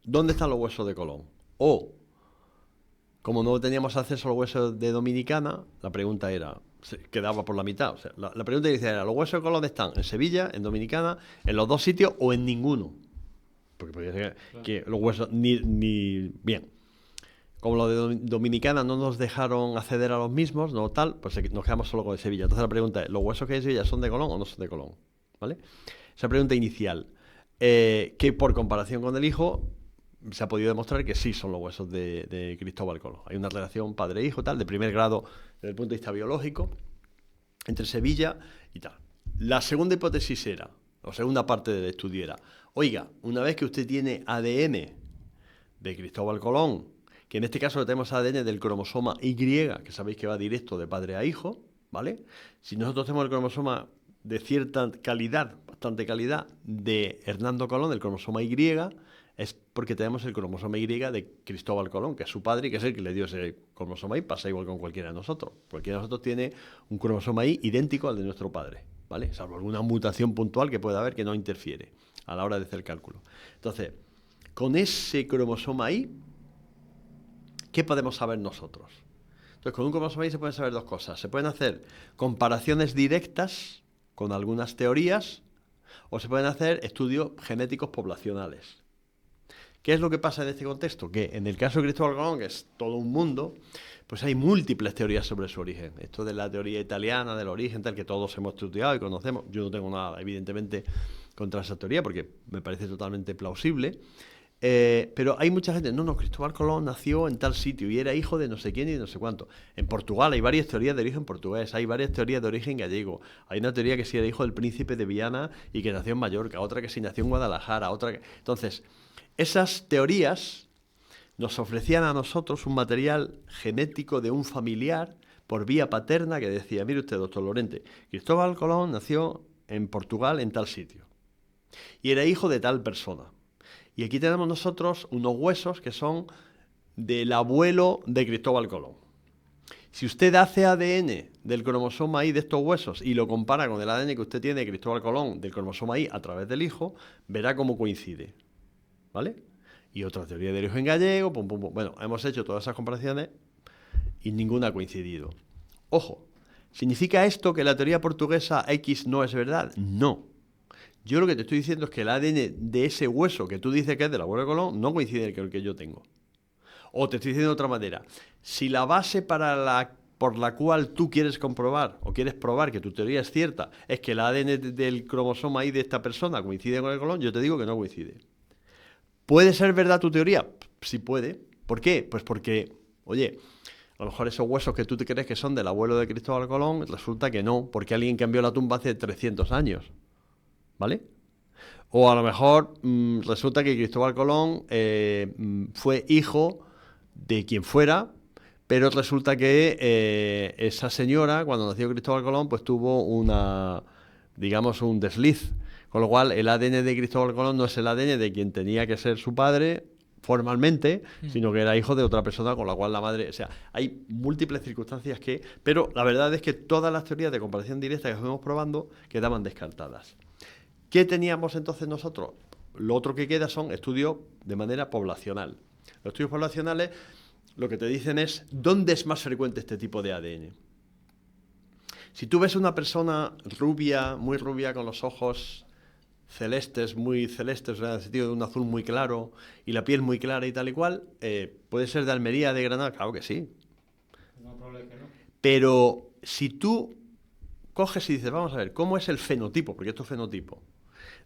¿dónde están los huesos de Colón? O, como no teníamos acceso a los huesos de Dominicana, la pregunta quedaba por la mitad. O sea, la pregunta inicial era, ¿los huesos de Colón están en Sevilla, en Dominicana, en los dos sitios o en ninguno? Porque podría ser que los huesos ni bien. como los de Dominicana no nos dejaron acceder a los mismos, no tal, pues nos quedamos solo con de Sevilla. Entonces la pregunta es, ¿los huesos que hay en Sevilla son de Colón o no son de Colón? ¿Vale? Esa pregunta inicial, que por comparación con el hijo, se ha podido demostrar que sí son los huesos de Cristóbal Colón. Hay una relación padre-hijo, tal, de primer grado desde el punto de vista biológico, entre Sevilla y tal. La segunda hipótesis era, o segunda parte del estudio era, oiga, una vez que usted tiene ADN de Cristóbal Colón, que en este caso tenemos ADN del cromosoma Y, que sabéis que va directo de padre a hijo, ¿vale? Si nosotros tenemos el cromosoma de cierta calidad, bastante calidad, de Hernando Colón, del cromosoma Y, es porque tenemos el cromosoma Y de Cristóbal Colón, que es su padre y que es el que le dio ese cromosoma Y, pasa igual con cualquiera de nosotros. Cualquiera de nosotros tiene un cromosoma Y idéntico al de nuestro padre, ¿vale? Salvo alguna mutación puntual que pueda haber que no interfiere a la hora de hacer cálculo. Entonces, con ese cromosoma Y, ¿qué podemos saber nosotros? Entonces, con un cromosoma Y se pueden saber dos cosas. Se pueden hacer comparaciones directas con algunas teorías o se pueden hacer estudios genéticos poblacionales. ¿Qué es lo que pasa en este contexto? Que en el caso de Cristóbal Colón, que es todo un mundo, pues hay múltiples teorías sobre su origen. Esto de la teoría italiana del origen, tal, que todos hemos estudiado y conocemos. Yo no tengo nada, evidentemente, contra esa teoría porque me parece totalmente plausible. Pero hay mucha gente, no, Cristóbal Colón nació en tal sitio y era hijo de no sé quién y no sé cuánto. En Portugal hay varias teorías de origen portugués, hay varias teorías de origen gallego. Hay una teoría que sí era hijo del príncipe de Viana y que nació en Mallorca, otra que sí nació en Guadalajara, otra que... Entonces, esas teorías nos ofrecían a nosotros un material genético de un familiar por vía paterna que decía, mire usted, doctor Lorente, Cristóbal Colón nació en Portugal en tal sitio y era hijo de tal persona. Y aquí tenemos nosotros unos huesos que son del abuelo de Cristóbal Colón. Si usted hace ADN del cromosoma Y de estos huesos y lo compara con el ADN que usted tiene de Cristóbal Colón del cromosoma Y a través del hijo, verá cómo coincide. ¿Vale? Y otra teoría de origen gallego, pum, pum, pum. Bueno, hemos hecho todas esas comparaciones y ninguna ha coincidido. Ojo, ¿significa esto que la teoría portuguesa X no es verdad? No. Yo lo que te estoy diciendo es que el ADN de ese hueso que tú dices que es del abuelo de Colón no coincide con el que yo tengo. O te estoy diciendo de otra manera. Si la base por la cual tú quieres comprobar o quieres probar que tu teoría es cierta es que el ADN del cromosoma Y de esta persona coincide con el Colón, yo te digo que no coincide. ¿Puede ser verdad tu teoría? Sí puede. ¿Por qué? Pues porque, oye, a lo mejor esos huesos que tú te crees que son del abuelo de Cristóbal Colón, resulta que no, porque alguien cambió la tumba hace 300 años. ¿Vale? O a lo mejor resulta que Cristóbal Colón fue hijo de quien fuera, pero resulta que esa señora, cuando nació Cristóbal Colón, pues tuvo un desliz. Con lo cual, el ADN de Cristóbal Colón no es el ADN de quien tenía que ser su padre formalmente, sino que era hijo de otra persona con la cual la madre... O sea, hay múltiples circunstancias pero la verdad es que todas las teorías de comparación directa que fuimos probando quedaban descartadas. ¿Qué teníamos entonces nosotros? Lo otro que queda son estudios de manera poblacional. Los estudios poblacionales lo que te dicen es dónde es más frecuente este tipo de ADN. Si tú ves una persona rubia, muy rubia, con los ojos celestes, muy celestes, en el sentido de un azul muy claro y la piel muy clara y tal y cual, ¿puede ser de Almería, de Granada? Claro que sí. No, probable que no. Pero si tú coges y dices, vamos a ver, ¿cómo es el fenotipo? Porque esto es fenotipo.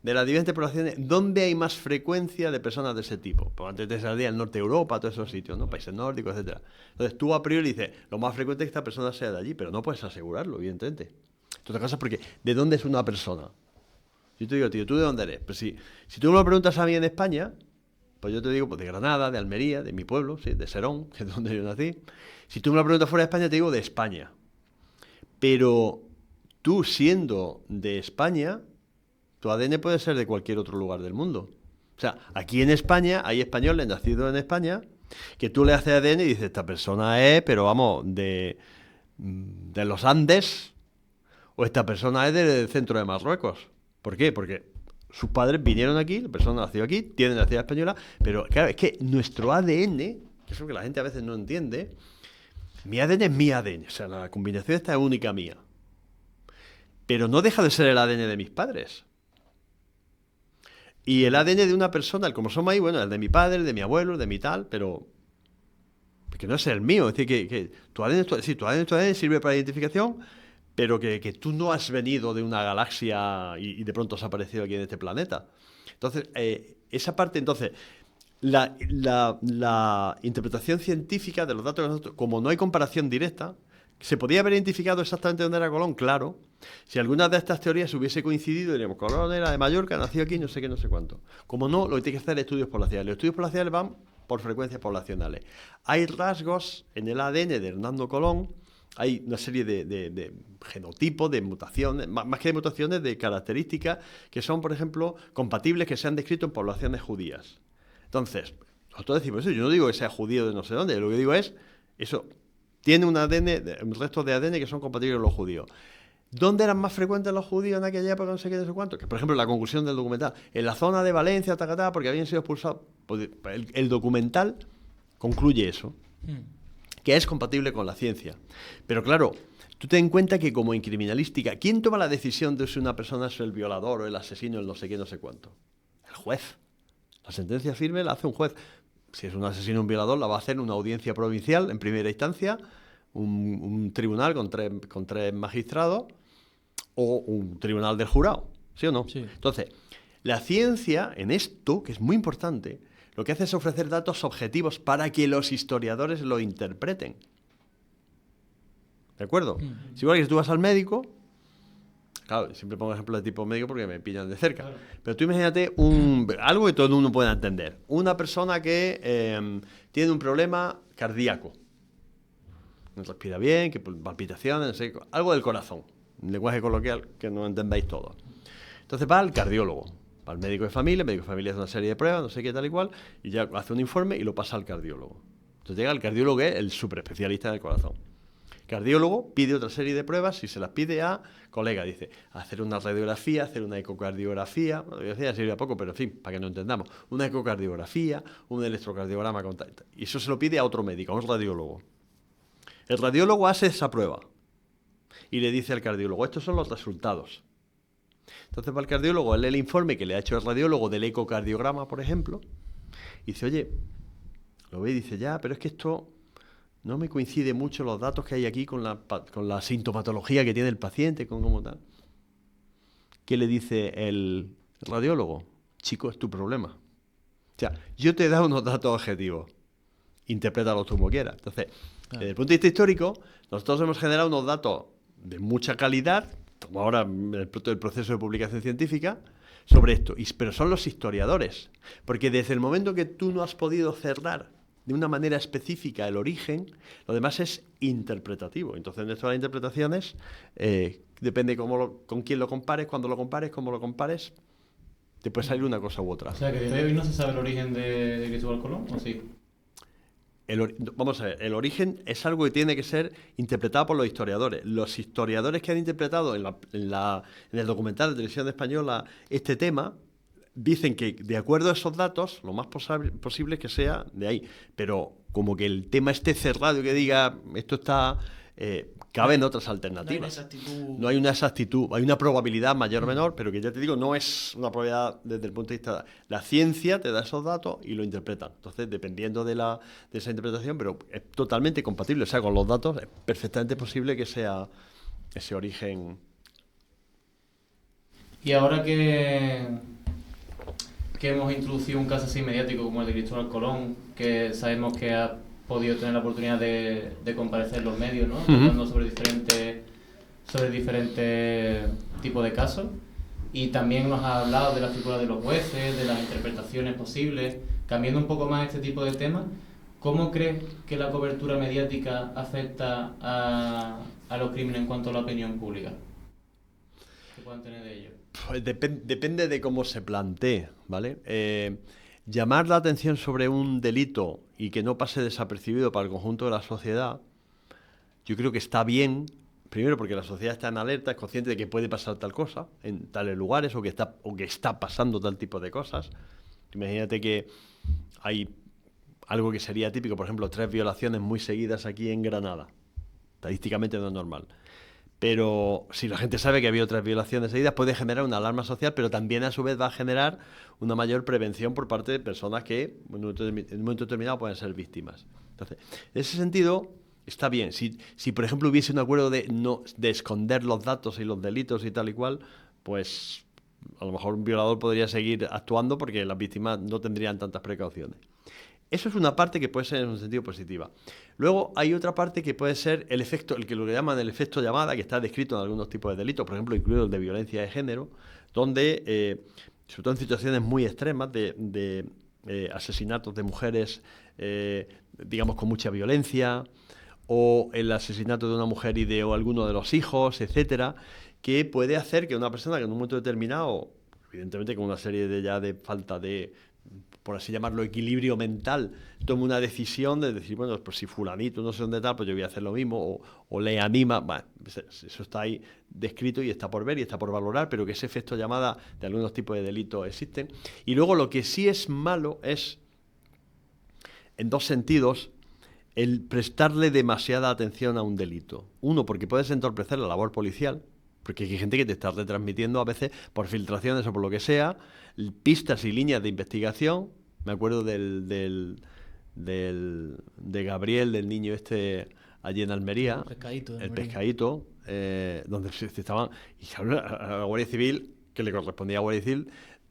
De las diferentes poblaciones, ¿dónde hay más frecuencia de personas de ese tipo? Pues antes te salía el norte de Europa, todos esos sitios, ¿no? Países nórdicos, etcétera. Entonces tú a priori dices, lo más frecuente es que esta persona sea de allí, pero no puedes asegurarlo, evidentemente. Tú te casas porque, ¿de dónde es una persona? Yo te digo, tío, ¿tú de dónde eres? Pues si tú me lo preguntas a mí en España, pues yo te digo, pues de Granada, de Almería, de mi pueblo, sí, de Serón, que es donde yo nací. Si tú me lo preguntas fuera de España, te digo de España. Pero tú siendo de España, tu ADN puede ser de cualquier otro lugar del mundo. O sea, aquí en España hay españoles nacidos en España que tú le haces ADN y dices, esta persona es, pero vamos, de los Andes, o esta persona es del centro de Marruecos. ¿Por qué? Porque sus padres vinieron aquí, la persona nació aquí, tiene nacionalidad española, pero claro, es que nuestro ADN, que es lo que la gente a veces no entiende, mi ADN es mi ADN, o sea, la combinación esta es única mía. Pero no deja de ser el ADN de mis padres. Y el ADN de una persona, el cromosoma Y, bueno, el de mi padre, el de mi abuelo, el de mi tal, pero porque no es el mío. Es decir, que tu ADN, tu ADN sirve para la identificación, pero que tú no has venido de una galaxia y de pronto has aparecido aquí en este planeta. Entonces, esa parte, la interpretación científica de los datos que nosotros, como no hay comparación directa, ¿se podía haber identificado exactamente dónde era Colón? Claro. Si alguna de estas teorías hubiese coincidido, diríamos, Colón era de Mallorca, nació aquí, no sé qué, no sé cuánto. Como no, lo que tiene que hacer es estudios poblacionales. Los estudios poblacionales van por frecuencias poblacionales. Hay rasgos en el ADN de Hernando Colón, hay una serie de genotipos, de mutaciones, más que de mutaciones, de características que son, por ejemplo, compatibles, que se han descrito en poblaciones judías. Entonces, nosotros decimos eso, yo no digo que sea judío de no sé dónde, lo que digo es, eso tiene un resto de ADN que son compatibles con los judíos. ¿Dónde eran más frecuentes los judíos en aquella época? No sé qué, no sé cuánto. Que, por ejemplo, la conclusión del documental, en la zona de Valencia, porque habían sido expulsados. Pues el documental concluye eso, que es compatible con la ciencia. Pero claro, tú ten en cuenta que como en criminalística, ¿quién toma la decisión de si una persona es el violador o el asesino, el no sé qué, no sé cuánto? El juez. La sentencia firme la hace un juez. Si es un asesino o un violador, la va a hacer una audiencia provincial en primera instancia, un tribunal con tres magistrados o un tribunal del jurado, ¿sí o no? Sí. Entonces, la ciencia en esto, que es muy importante, lo que hace es ofrecer datos objetivos para que los historiadores lo interpreten. ¿De acuerdo? Es igual que si tú vas al médico, claro, siempre pongo ejemplo de tipo médico porque me pillan de cerca, claro. Pero tú imagínate algo que todo el mundo pueda entender. Una persona que tiene un problema cardíaco, no respira bien, que palpitaciones, no sé, algo del corazón, un lenguaje coloquial que no entendáis todos. Entonces va al cardiólogo, va al médico de familia, el médico de familia hace una serie de pruebas, no sé qué, tal y cual, y ya hace un informe y lo pasa al cardiólogo. Entonces llega el cardiólogo, que es el superespecialista del corazón. El cardiólogo pide otra serie de pruebas y se las pide a colegas. Dice, hacer una radiografía, hacer una ecocardiografía. La radiografía sirve a poco, pero en fin, para que no entendamos. Una ecocardiografía, un electrocardiograma. Y eso se lo pide a otro médico, a un radiólogo. El radiólogo hace esa prueba y le dice al cardiólogo, estos son los resultados. Entonces va el cardiólogo, él lee el informe que le ha hecho el radiólogo del ecocardiograma, por ejemplo, y dice, oye, lo ve y dice, ya, pero es que esto no me coincide mucho los datos que hay aquí con la sintomatología que tiene el paciente, con cómo tal. ¿Qué le dice el radiólogo? Chico, es tu problema. O sea, yo te he dado unos datos objetivos, interprétalos tú como quieras. Entonces, desde el punto de vista histórico, nosotros hemos generado unos datos de mucha calidad, como ahora el proceso de publicación científica, sobre esto. Pero son los historiadores. Porque desde el momento que tú no has podido cerrar de una manera específica el origen, lo demás es interpretativo. Entonces, en esto de las interpretaciones, depende con quién lo compares, cuándo lo compares, cómo lo compares, te puede salir una cosa u otra. O sea, que de hoy no se sabe el origen de Cristóbal Colón, ¿o sí? Vamos a ver, el origen es algo que tiene que ser interpretado por los historiadores. Los historiadores que han interpretado en el documental de Televisión Española este tema dicen que, de acuerdo a esos datos, lo más posible es que sea de ahí. Pero como que el tema esté cerrado y que diga, esto está... caben otras alternativas. No hay una exactitud, hay una probabilidad mayor o menor, pero que ya te digo, no es una probabilidad desde el punto de vista... La ciencia te da esos datos y lo interpretan. Entonces, dependiendo de esa interpretación, pero es totalmente compatible. O sea, con los datos es perfectamente posible que sea ese origen. Y ahora que hemos introducido un caso así mediático como el de Cristóbal Colón, que sabemos que ha podido tener la oportunidad de comparecer en los medios, ¿no? Hablando sobre diferentes tipos de casos. Y también nos ha hablado de la figura de los jueces, de las interpretaciones posibles. Cambiando un poco más este tipo de temas, ¿cómo crees que la cobertura mediática afecta a los crímenes en cuanto a la opinión pública? ¿Qué puedan tener de ello? Pues depende de cómo se plantee, ¿vale? Llamar la atención sobre un delito y que no pase desapercibido para el conjunto de la sociedad, yo creo que está bien, primero porque la sociedad está en alerta, es consciente de que puede pasar tal cosa en tales lugares o que está pasando tal tipo de cosas. Imagínate que hay algo que sería típico, por ejemplo, 3 violaciones muy seguidas aquí en Granada. Estadísticamente no es normal. Pero si la gente sabe que había otras violaciones seguidas, puede generar una alarma social, pero también a su vez va a generar una mayor prevención por parte de personas que en un momento determinado pueden ser víctimas. Entonces, en ese sentido, está bien. Si por ejemplo, hubiese un acuerdo de esconder los datos y los delitos y tal y cual, pues a lo mejor un violador podría seguir actuando porque las víctimas no tendrían tantas precauciones. Eso es una parte que puede ser en un sentido positiva. Luego hay otra parte que puede ser el efecto, lo que llaman el efecto llamada, que está descrito en algunos tipos de delitos, por ejemplo, incluido el de violencia de género, donde, sobre todo en situaciones muy extremas de asesinatos de mujeres, digamos, con mucha violencia, o el asesinato de una mujer o alguno de los hijos, etcétera, que puede hacer que una persona que en un momento determinado, evidentemente con una serie de falta de, por así llamarlo, equilibrio mental, tome una decisión de decir, bueno, pues si fulanito no sé dónde está, pues yo voy a hacer lo mismo, o le anima. Bueno, eso está ahí descrito y está por ver y está por valorar, pero que ese efecto llamada de algunos tipos de delitos existen. Y luego lo que sí es malo es, en dos sentidos, el prestarle demasiada atención a un delito. Uno, porque puedes entorpecer la labor policial, porque hay gente que te está retransmitiendo a veces por filtraciones o por lo que sea, pistas y líneas de investigación. Me acuerdo de Gabriel, del niño este allí en Almería, el pescadito, donde se estaban, y a la Guardia Civil, que le correspondía a Guardia Civil,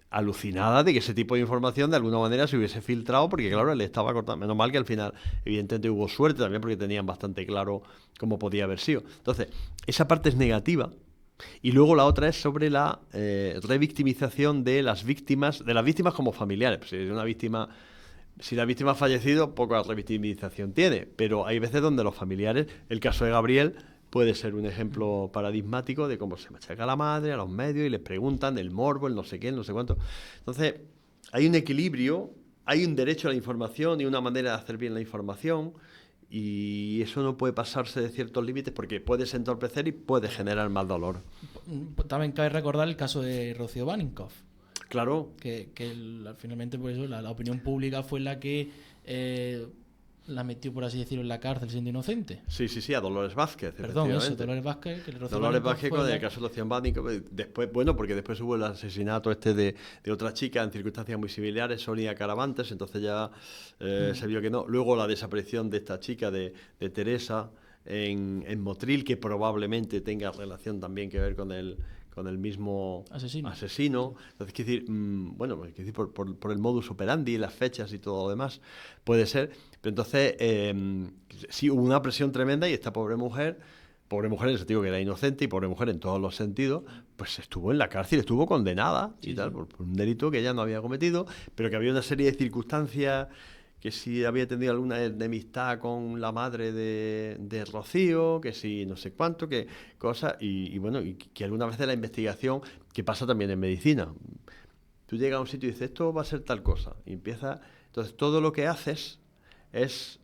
alucinada de que ese tipo de información de alguna manera se hubiese filtrado, porque claro, le estaba cortando. Menos mal que al final evidentemente hubo suerte también, porque tenían bastante claro cómo podía haber sido. Entonces, esa parte es negativa. Y luego la otra es sobre la revictimización de las víctimas como familiares. Pues si la víctima ha fallecido, poca revictimización tiene, pero hay veces donde los familiares, el caso de Gabriel puede ser un ejemplo paradigmático de cómo se machaca a la madre, a los medios, y les preguntan el morbo, el no sé qué, el no sé cuánto. Entonces, hay un equilibrio, hay un derecho a la información y una manera de hacer bien la información, y eso no puede pasarse de ciertos límites porque puedes entorpecer y puede generar más dolor. También cabe recordar el caso de Rocío Baninkoff. Claro. Que finalmente pues eso, la opinión pública fue la que la metió, por así decirlo, en la cárcel siendo inocente. Sí, a Dolores Vázquez. Perdón, eso, Dolores Vázquez. Dolores Vázquez con el caso de Rocío Baninkoff. Después, porque después hubo el asesinato de otra chica en circunstancias muy similares, Sonia Caravantes, entonces ya se vio que no. Luego la desaparición de esta chica, de Teresa, en Motril, que probablemente tenga relación también que ver con el mismo asesino. Entonces, quiero decir, por el modus operandi, las fechas y todo lo demás, puede ser. Pero entonces, sí hubo una presión tremenda y esta pobre mujer en el sentido que era inocente y pobre mujer en todos los sentidos, pues estuvo en la cárcel, estuvo condenada por un delito que ella no había cometido, pero que había una serie de circunstancias, que si había tenido alguna enemistad con la madre de Rocío, que si no sé cuánto, que cosas, y que algunas veces la investigación, que pasa también en medicina, tú llegas a un sitio y dices, esto va a ser tal cosa, y empieza, entonces todo lo que haces es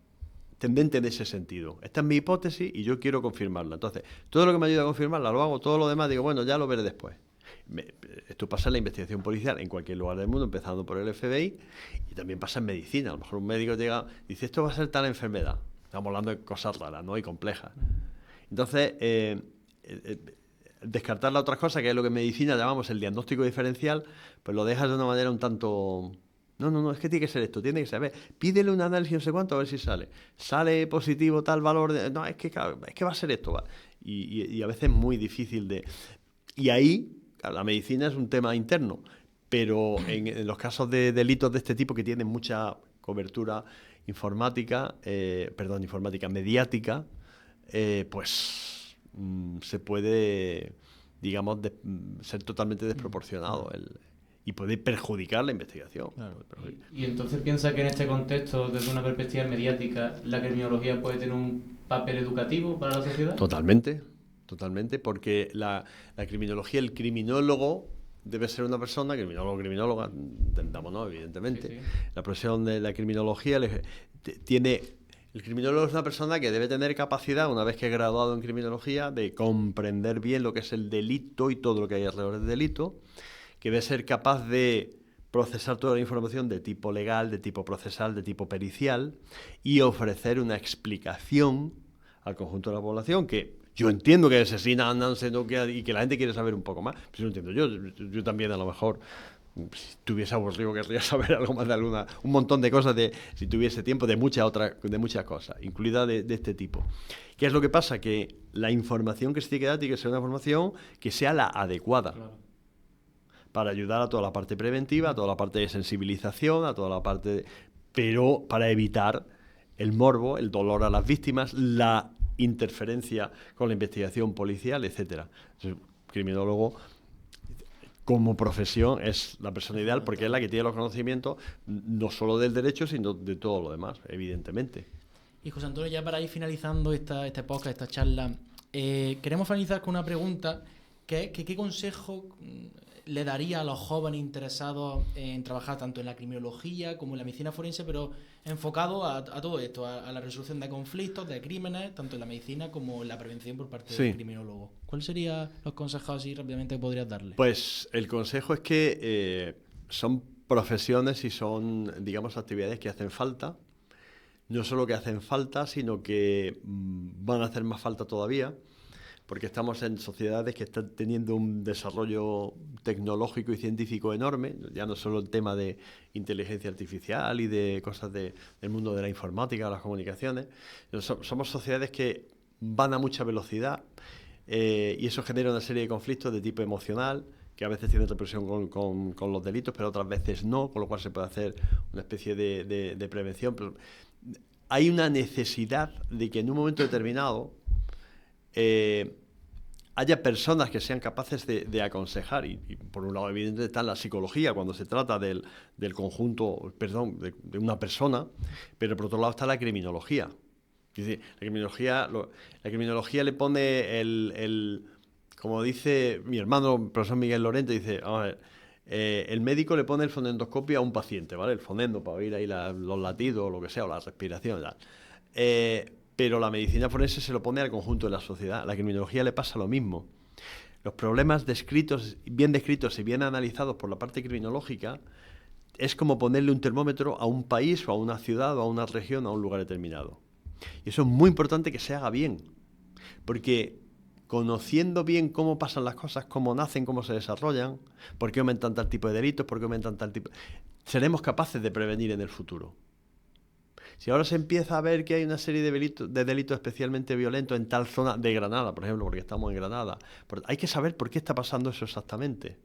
tendente en ese sentido. Esta es mi hipótesis y yo quiero confirmarla. Entonces, todo lo que me ayuda a confirmarla lo hago, todo lo demás digo, bueno, ya lo veré después. Esto pasa en la investigación policial en cualquier lugar del mundo, empezando por el FBI, y también pasa en medicina. A lo mejor un médico llega y dice, esto va a ser tal enfermedad. Estamos hablando de cosas raras, ¿no? Y complejas. Entonces, descartar la otra cosa, que es lo que en medicina llamamos el diagnóstico diferencial, pues lo dejas de una manera un tanto... No, es que tiene que ser esto, tiene que ser, a ver, pídele un análisis no sé cuánto, a ver si sale positivo tal valor, no, es que va a ser esto, va. Y a veces es muy difícil de... Y ahí, claro, la medicina es un tema interno, pero en los casos de delitos de este tipo que tienen mucha cobertura mediática, pues se puede, digamos, ser totalmente desproporcionado y puede perjudicar la investigación. Claro. Y entonces piensa que en este contexto, desde una perspectiva mediática, la criminología puede tener un papel educativo para la sociedad. Totalmente, porque la criminología, el criminólogo debe ser una persona, criminóloga, entendámonos, evidentemente. Sí. La profesión de la criminología el criminólogo es una persona que debe tener capacidad, una vez que es graduado en criminología, de comprender bien lo que es el delito y todo lo que hay alrededor del delito, que debe ser capaz de procesar toda la información de tipo legal, de tipo procesal, de tipo pericial, y ofrecer una explicación al conjunto de la población que Yo entiendo que asesinan, no sé, y que la gente quiere saber un poco más. Pues lo entiendo yo también, a lo mejor, si tuviese aburrido, querría saber algo más de un montón de cosas, si tuviese tiempo, de muchas cosas, incluida de este tipo. ¿Qué es lo que pasa? Que la información que se tiene que dar tiene que ser una información que sea la adecuada. Claro. Para ayudar a toda la parte preventiva, a toda la parte de sensibilización, a toda la parte pero para evitar el morbo, el dolor a las víctimas, la interferencia con la investigación policial, etcétera. El criminólogo, como profesión, es la persona ideal porque es la que tiene los conocimientos no solo del derecho, sino de todo lo demás, evidentemente. Y José Antonio, ya para ir finalizando este podcast, esta charla, queremos finalizar con una pregunta, que es ¿qué consejo le daría a los jóvenes interesados en trabajar tanto en la criminología como en la medicina forense, pero enfocado a todo esto, a la resolución de conflictos, de crímenes, tanto en la medicina como en la prevención por parte del criminólogo? ¿Cuáles serían los consejos así rápidamente que podrías darle? Pues el consejo es que son profesiones y son, digamos, actividades que hacen falta. No solo que hacen falta, sino que van a hacer más falta todavía, porque estamos en sociedades que están teniendo un desarrollo tecnológico y científico enorme, ya no solo el tema de inteligencia artificial y de cosas del mundo de la informática o las comunicaciones. Somos sociedades que van a mucha velocidad y eso genera una serie de conflictos de tipo emocional, que a veces tienen represión con los delitos, pero otras veces no, con lo cual se puede hacer una especie de prevención. Pero hay una necesidad de que en un momento determinado haya personas que sean capaces de aconsejar y por un lado evidentemente está la psicología cuando se trata del conjunto, de una persona, pero por otro lado está la criminología. Es decir, la criminología le pone como dice mi hermano, el profesor Miguel Lorente, dice, vamos a ver, el médico le pone el fonendoscopio a un paciente, ¿vale? El fonendo para oír ahí los latidos o lo que sea, o la respiración, tal. Pero la medicina forense se lo pone al conjunto de la sociedad. A la criminología le pasa lo mismo. Los problemas bien descritos y bien analizados por la parte criminológica es como ponerle un termómetro a un país o a una ciudad o a una región o a un lugar determinado. Y eso es muy importante que se haga bien, porque conociendo bien cómo pasan las cosas, cómo nacen, cómo se desarrollan, por qué aumentan tal tipo de delitos, por qué aumentan tal tipo... seremos capaces de prevenir en el futuro. Si ahora se empieza a ver que hay una serie de delitos especialmente violentos en tal zona de Granada, por ejemplo, porque estamos en Granada, hay que saber por qué está pasando eso exactamente.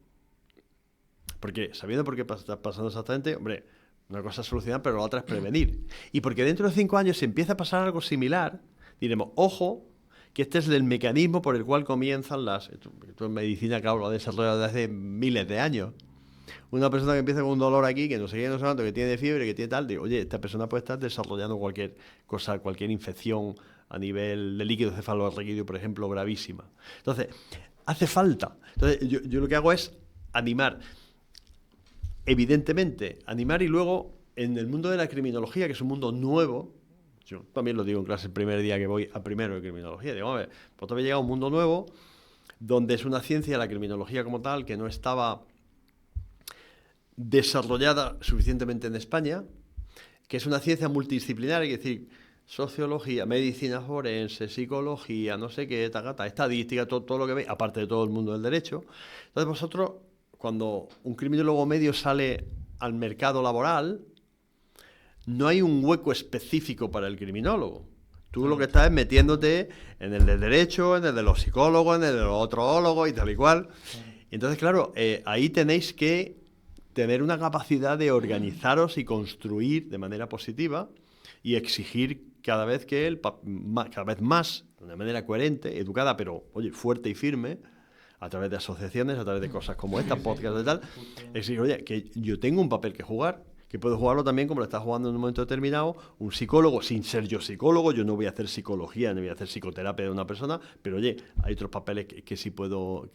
Porque sabiendo por qué está pasando exactamente, hombre, una cosa es solucionar, pero la otra es prevenir. Y porque dentro de 5 años, si empieza a pasar algo similar, diremos, ojo, que este es el mecanismo por el cual comienzan esto es medicina que hablo de desarrollo desde hace miles de años. Una persona que empieza con un dolor aquí, que no sé qué, no sé cuánto, que tiene fiebre, que tiene tal, digo, oye, esta persona puede estar desarrollando cualquier cosa, cualquier infección a nivel de líquido cefalorraquídeo, por ejemplo, gravísima. Entonces, hace falta. Entonces, yo lo que hago es animar. Evidentemente, animar y luego, en el mundo de la criminología, que es un mundo nuevo, yo también lo digo en clase el primer día que voy a primero de criminología, digo, a ver, pues todavía llega un mundo nuevo, donde es una ciencia, la criminología como tal, que no estaba desarrollada suficientemente en España, que es una ciencia multidisciplinaria, es decir, sociología, medicina forense, psicología, no sé qué, estadística, todo lo que veis, aparte de todo el mundo del derecho. Entonces vosotros, cuando un criminólogo medio sale al mercado laboral, no hay un hueco específico para el criminólogo. Tú lo que estás es metiéndote en el de derecho, en el de los psicólogos, en el de los otrólogos y tal y cual. Entonces, claro, ahí tenéis que tener una capacidad de organizaros y construir de manera positiva y exigir cada vez más, de una manera coherente, educada, pero, oye, fuerte y firme, a través de asociaciones, a través de cosas como esta, podcast y tal, exigir, oye, que yo tengo un papel que jugar, que puedo jugarlo también como lo está jugando en un momento determinado un psicólogo, sin ser yo psicólogo. Yo no voy a hacer psicología, no voy a hacer psicoterapia de una persona, pero oye, hay otros papeles que sí puedo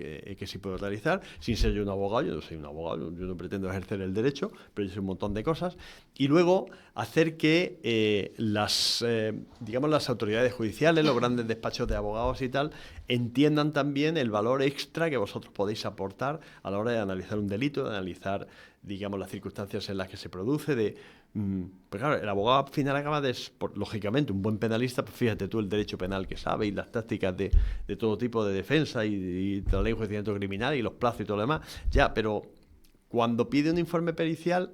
realizar, sin ser yo un abogado. Yo no soy un abogado, yo no pretendo ejercer el derecho, pero yo sé un montón de cosas. Y luego hacer que las autoridades judiciales, los grandes despachos de abogados y tal, entiendan también el valor extra que vosotros podéis aportar a la hora de analizar un delito, de analizar, digamos, las circunstancias en las que se produce, de Pues claro, el abogado al final acaba lógicamente, un buen penalista, pues fíjate tú el derecho penal que sabe y las tácticas de todo tipo de defensa y la ley de enjuiciamiento criminal y los plazos y todo lo demás. Ya, pero cuando pide un informe pericial,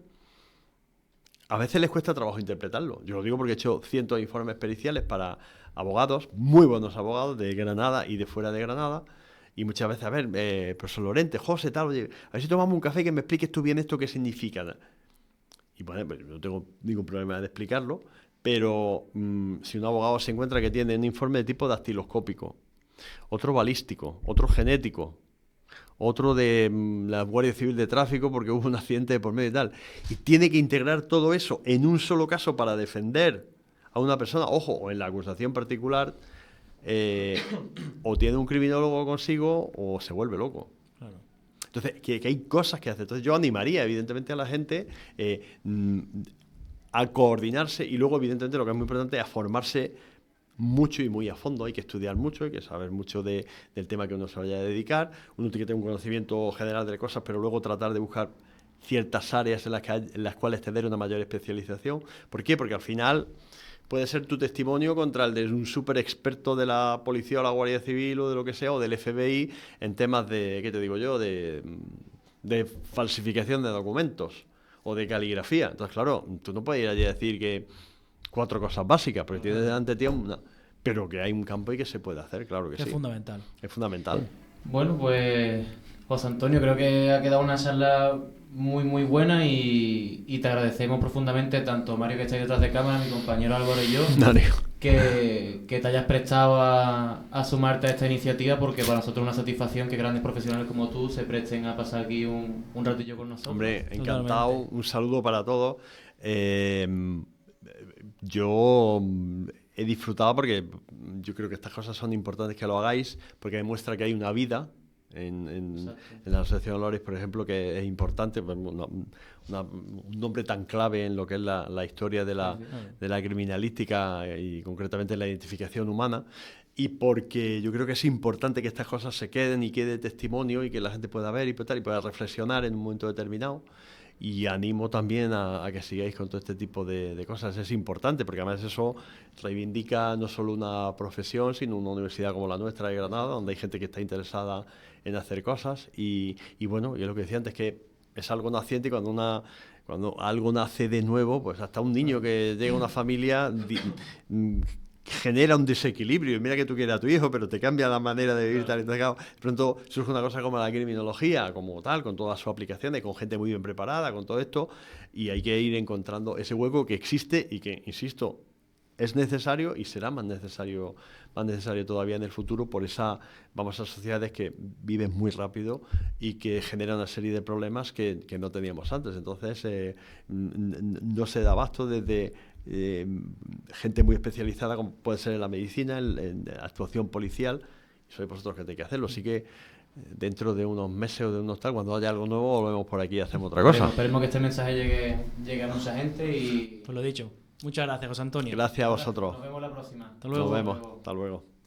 a veces les cuesta trabajo interpretarlo. Yo lo digo porque he hecho cientos de informes periciales para abogados, muy buenos abogados de Granada y de fuera de Granada. Y muchas veces, a ver, profesor Lorente, José, tal, oye, a ver si tomamos un café y que me expliques tú bien esto qué significa. Y bueno, pues no tengo ningún problema de explicarlo, pero si un abogado se encuentra que tiene un informe de tipo dactiloscópico, otro balístico, otro genético, otro de la Guardia Civil de Tráfico porque hubo un accidente por medio y tal, y tiene que integrar todo eso en un solo caso para defender a una persona, ojo, o en la acusación particular, o tiene un criminólogo consigo o se vuelve loco. Claro. Entonces, que hay cosas que hacer. Entonces, yo animaría, evidentemente, a la gente a coordinarse y luego, evidentemente, lo que es muy importante, a formarse mucho y muy a fondo. Hay que estudiar mucho, hay que saber mucho del tema que uno se vaya a dedicar. Uno tiene que tener un conocimiento general de cosas, pero luego tratar de buscar ciertas áreas en las cuales tener una mayor especialización. ¿Por qué? Porque al final puede ser tu testimonio contra el de un súper experto de la policía o la Guardia Civil o de lo que sea, o del FBI, en temas de, ¿qué te digo yo?, de falsificación de documentos o de caligrafía. Entonces, claro, tú no puedes ir allí a decir que 4 cosas básicas, porque tienes delante de ti pero que hay un campo y que se puede hacer, claro que sí. Es fundamental. Es fundamental. Bueno, pues José Antonio, creo que ha quedado una charla muy muy buena y te agradecemos profundamente, tanto Mario que está ahí detrás de cámara, mi compañero Álvaro y yo, que te hayas prestado a sumarte a esta iniciativa, porque para nosotros es una satisfacción que grandes profesionales como tú se presten a pasar aquí un ratillo con nosotros. Hombre, encantado. Totalmente. Un saludo para todos. Yo he disfrutado porque yo creo que estas cosas son importantes que lo hagáis, porque demuestra que hay una vida en la Asociación Olores, por ejemplo, que es importante, un nombre tan clave en lo que es la historia de la criminalística y concretamente la identificación humana, y porque yo creo que es importante que estas cosas se queden y quede testimonio y que la gente pueda ver y pueda reflexionar en un momento determinado. Y animo también a que sigáis con todo este tipo de cosas. Es importante porque además eso reivindica no solo una profesión, sino una universidad como la nuestra de Granada, donde hay gente que está interesada en hacer cosas. Y bueno, yo lo que decía antes, que es algo naciente y cuando algo nace de nuevo, pues hasta un niño que llega a una familia genera un desequilibrio. Y mira que tú quieres a tu hijo, pero te cambia la manera de vivir tal. Entonces, de pronto surge una cosa como la criminología, como tal, con todas sus aplicaciones, con gente muy bien preparada, con todo esto, y hay que ir encontrando ese hueco que existe y que, insisto, es necesario y será más necesario todavía en el futuro por a sociedades que viven muy rápido y que generan una serie de problemas que no teníamos antes. Entonces, no se da abasto desde gente muy especializada, como puede ser en la medicina, en la actuación policial, y sois vosotros que tenéis que hacerlo. Así que dentro de unos meses o de unos tal, cuando haya algo nuevo, volvemos por aquí y hacemos otra cosa. Esperemos que este mensaje llegue a mucha gente y... Pues lo dicho. Muchas gracias, José Antonio. Gracias a vosotros. Nos vemos la próxima. Hasta luego. Nos vemos. Hasta luego.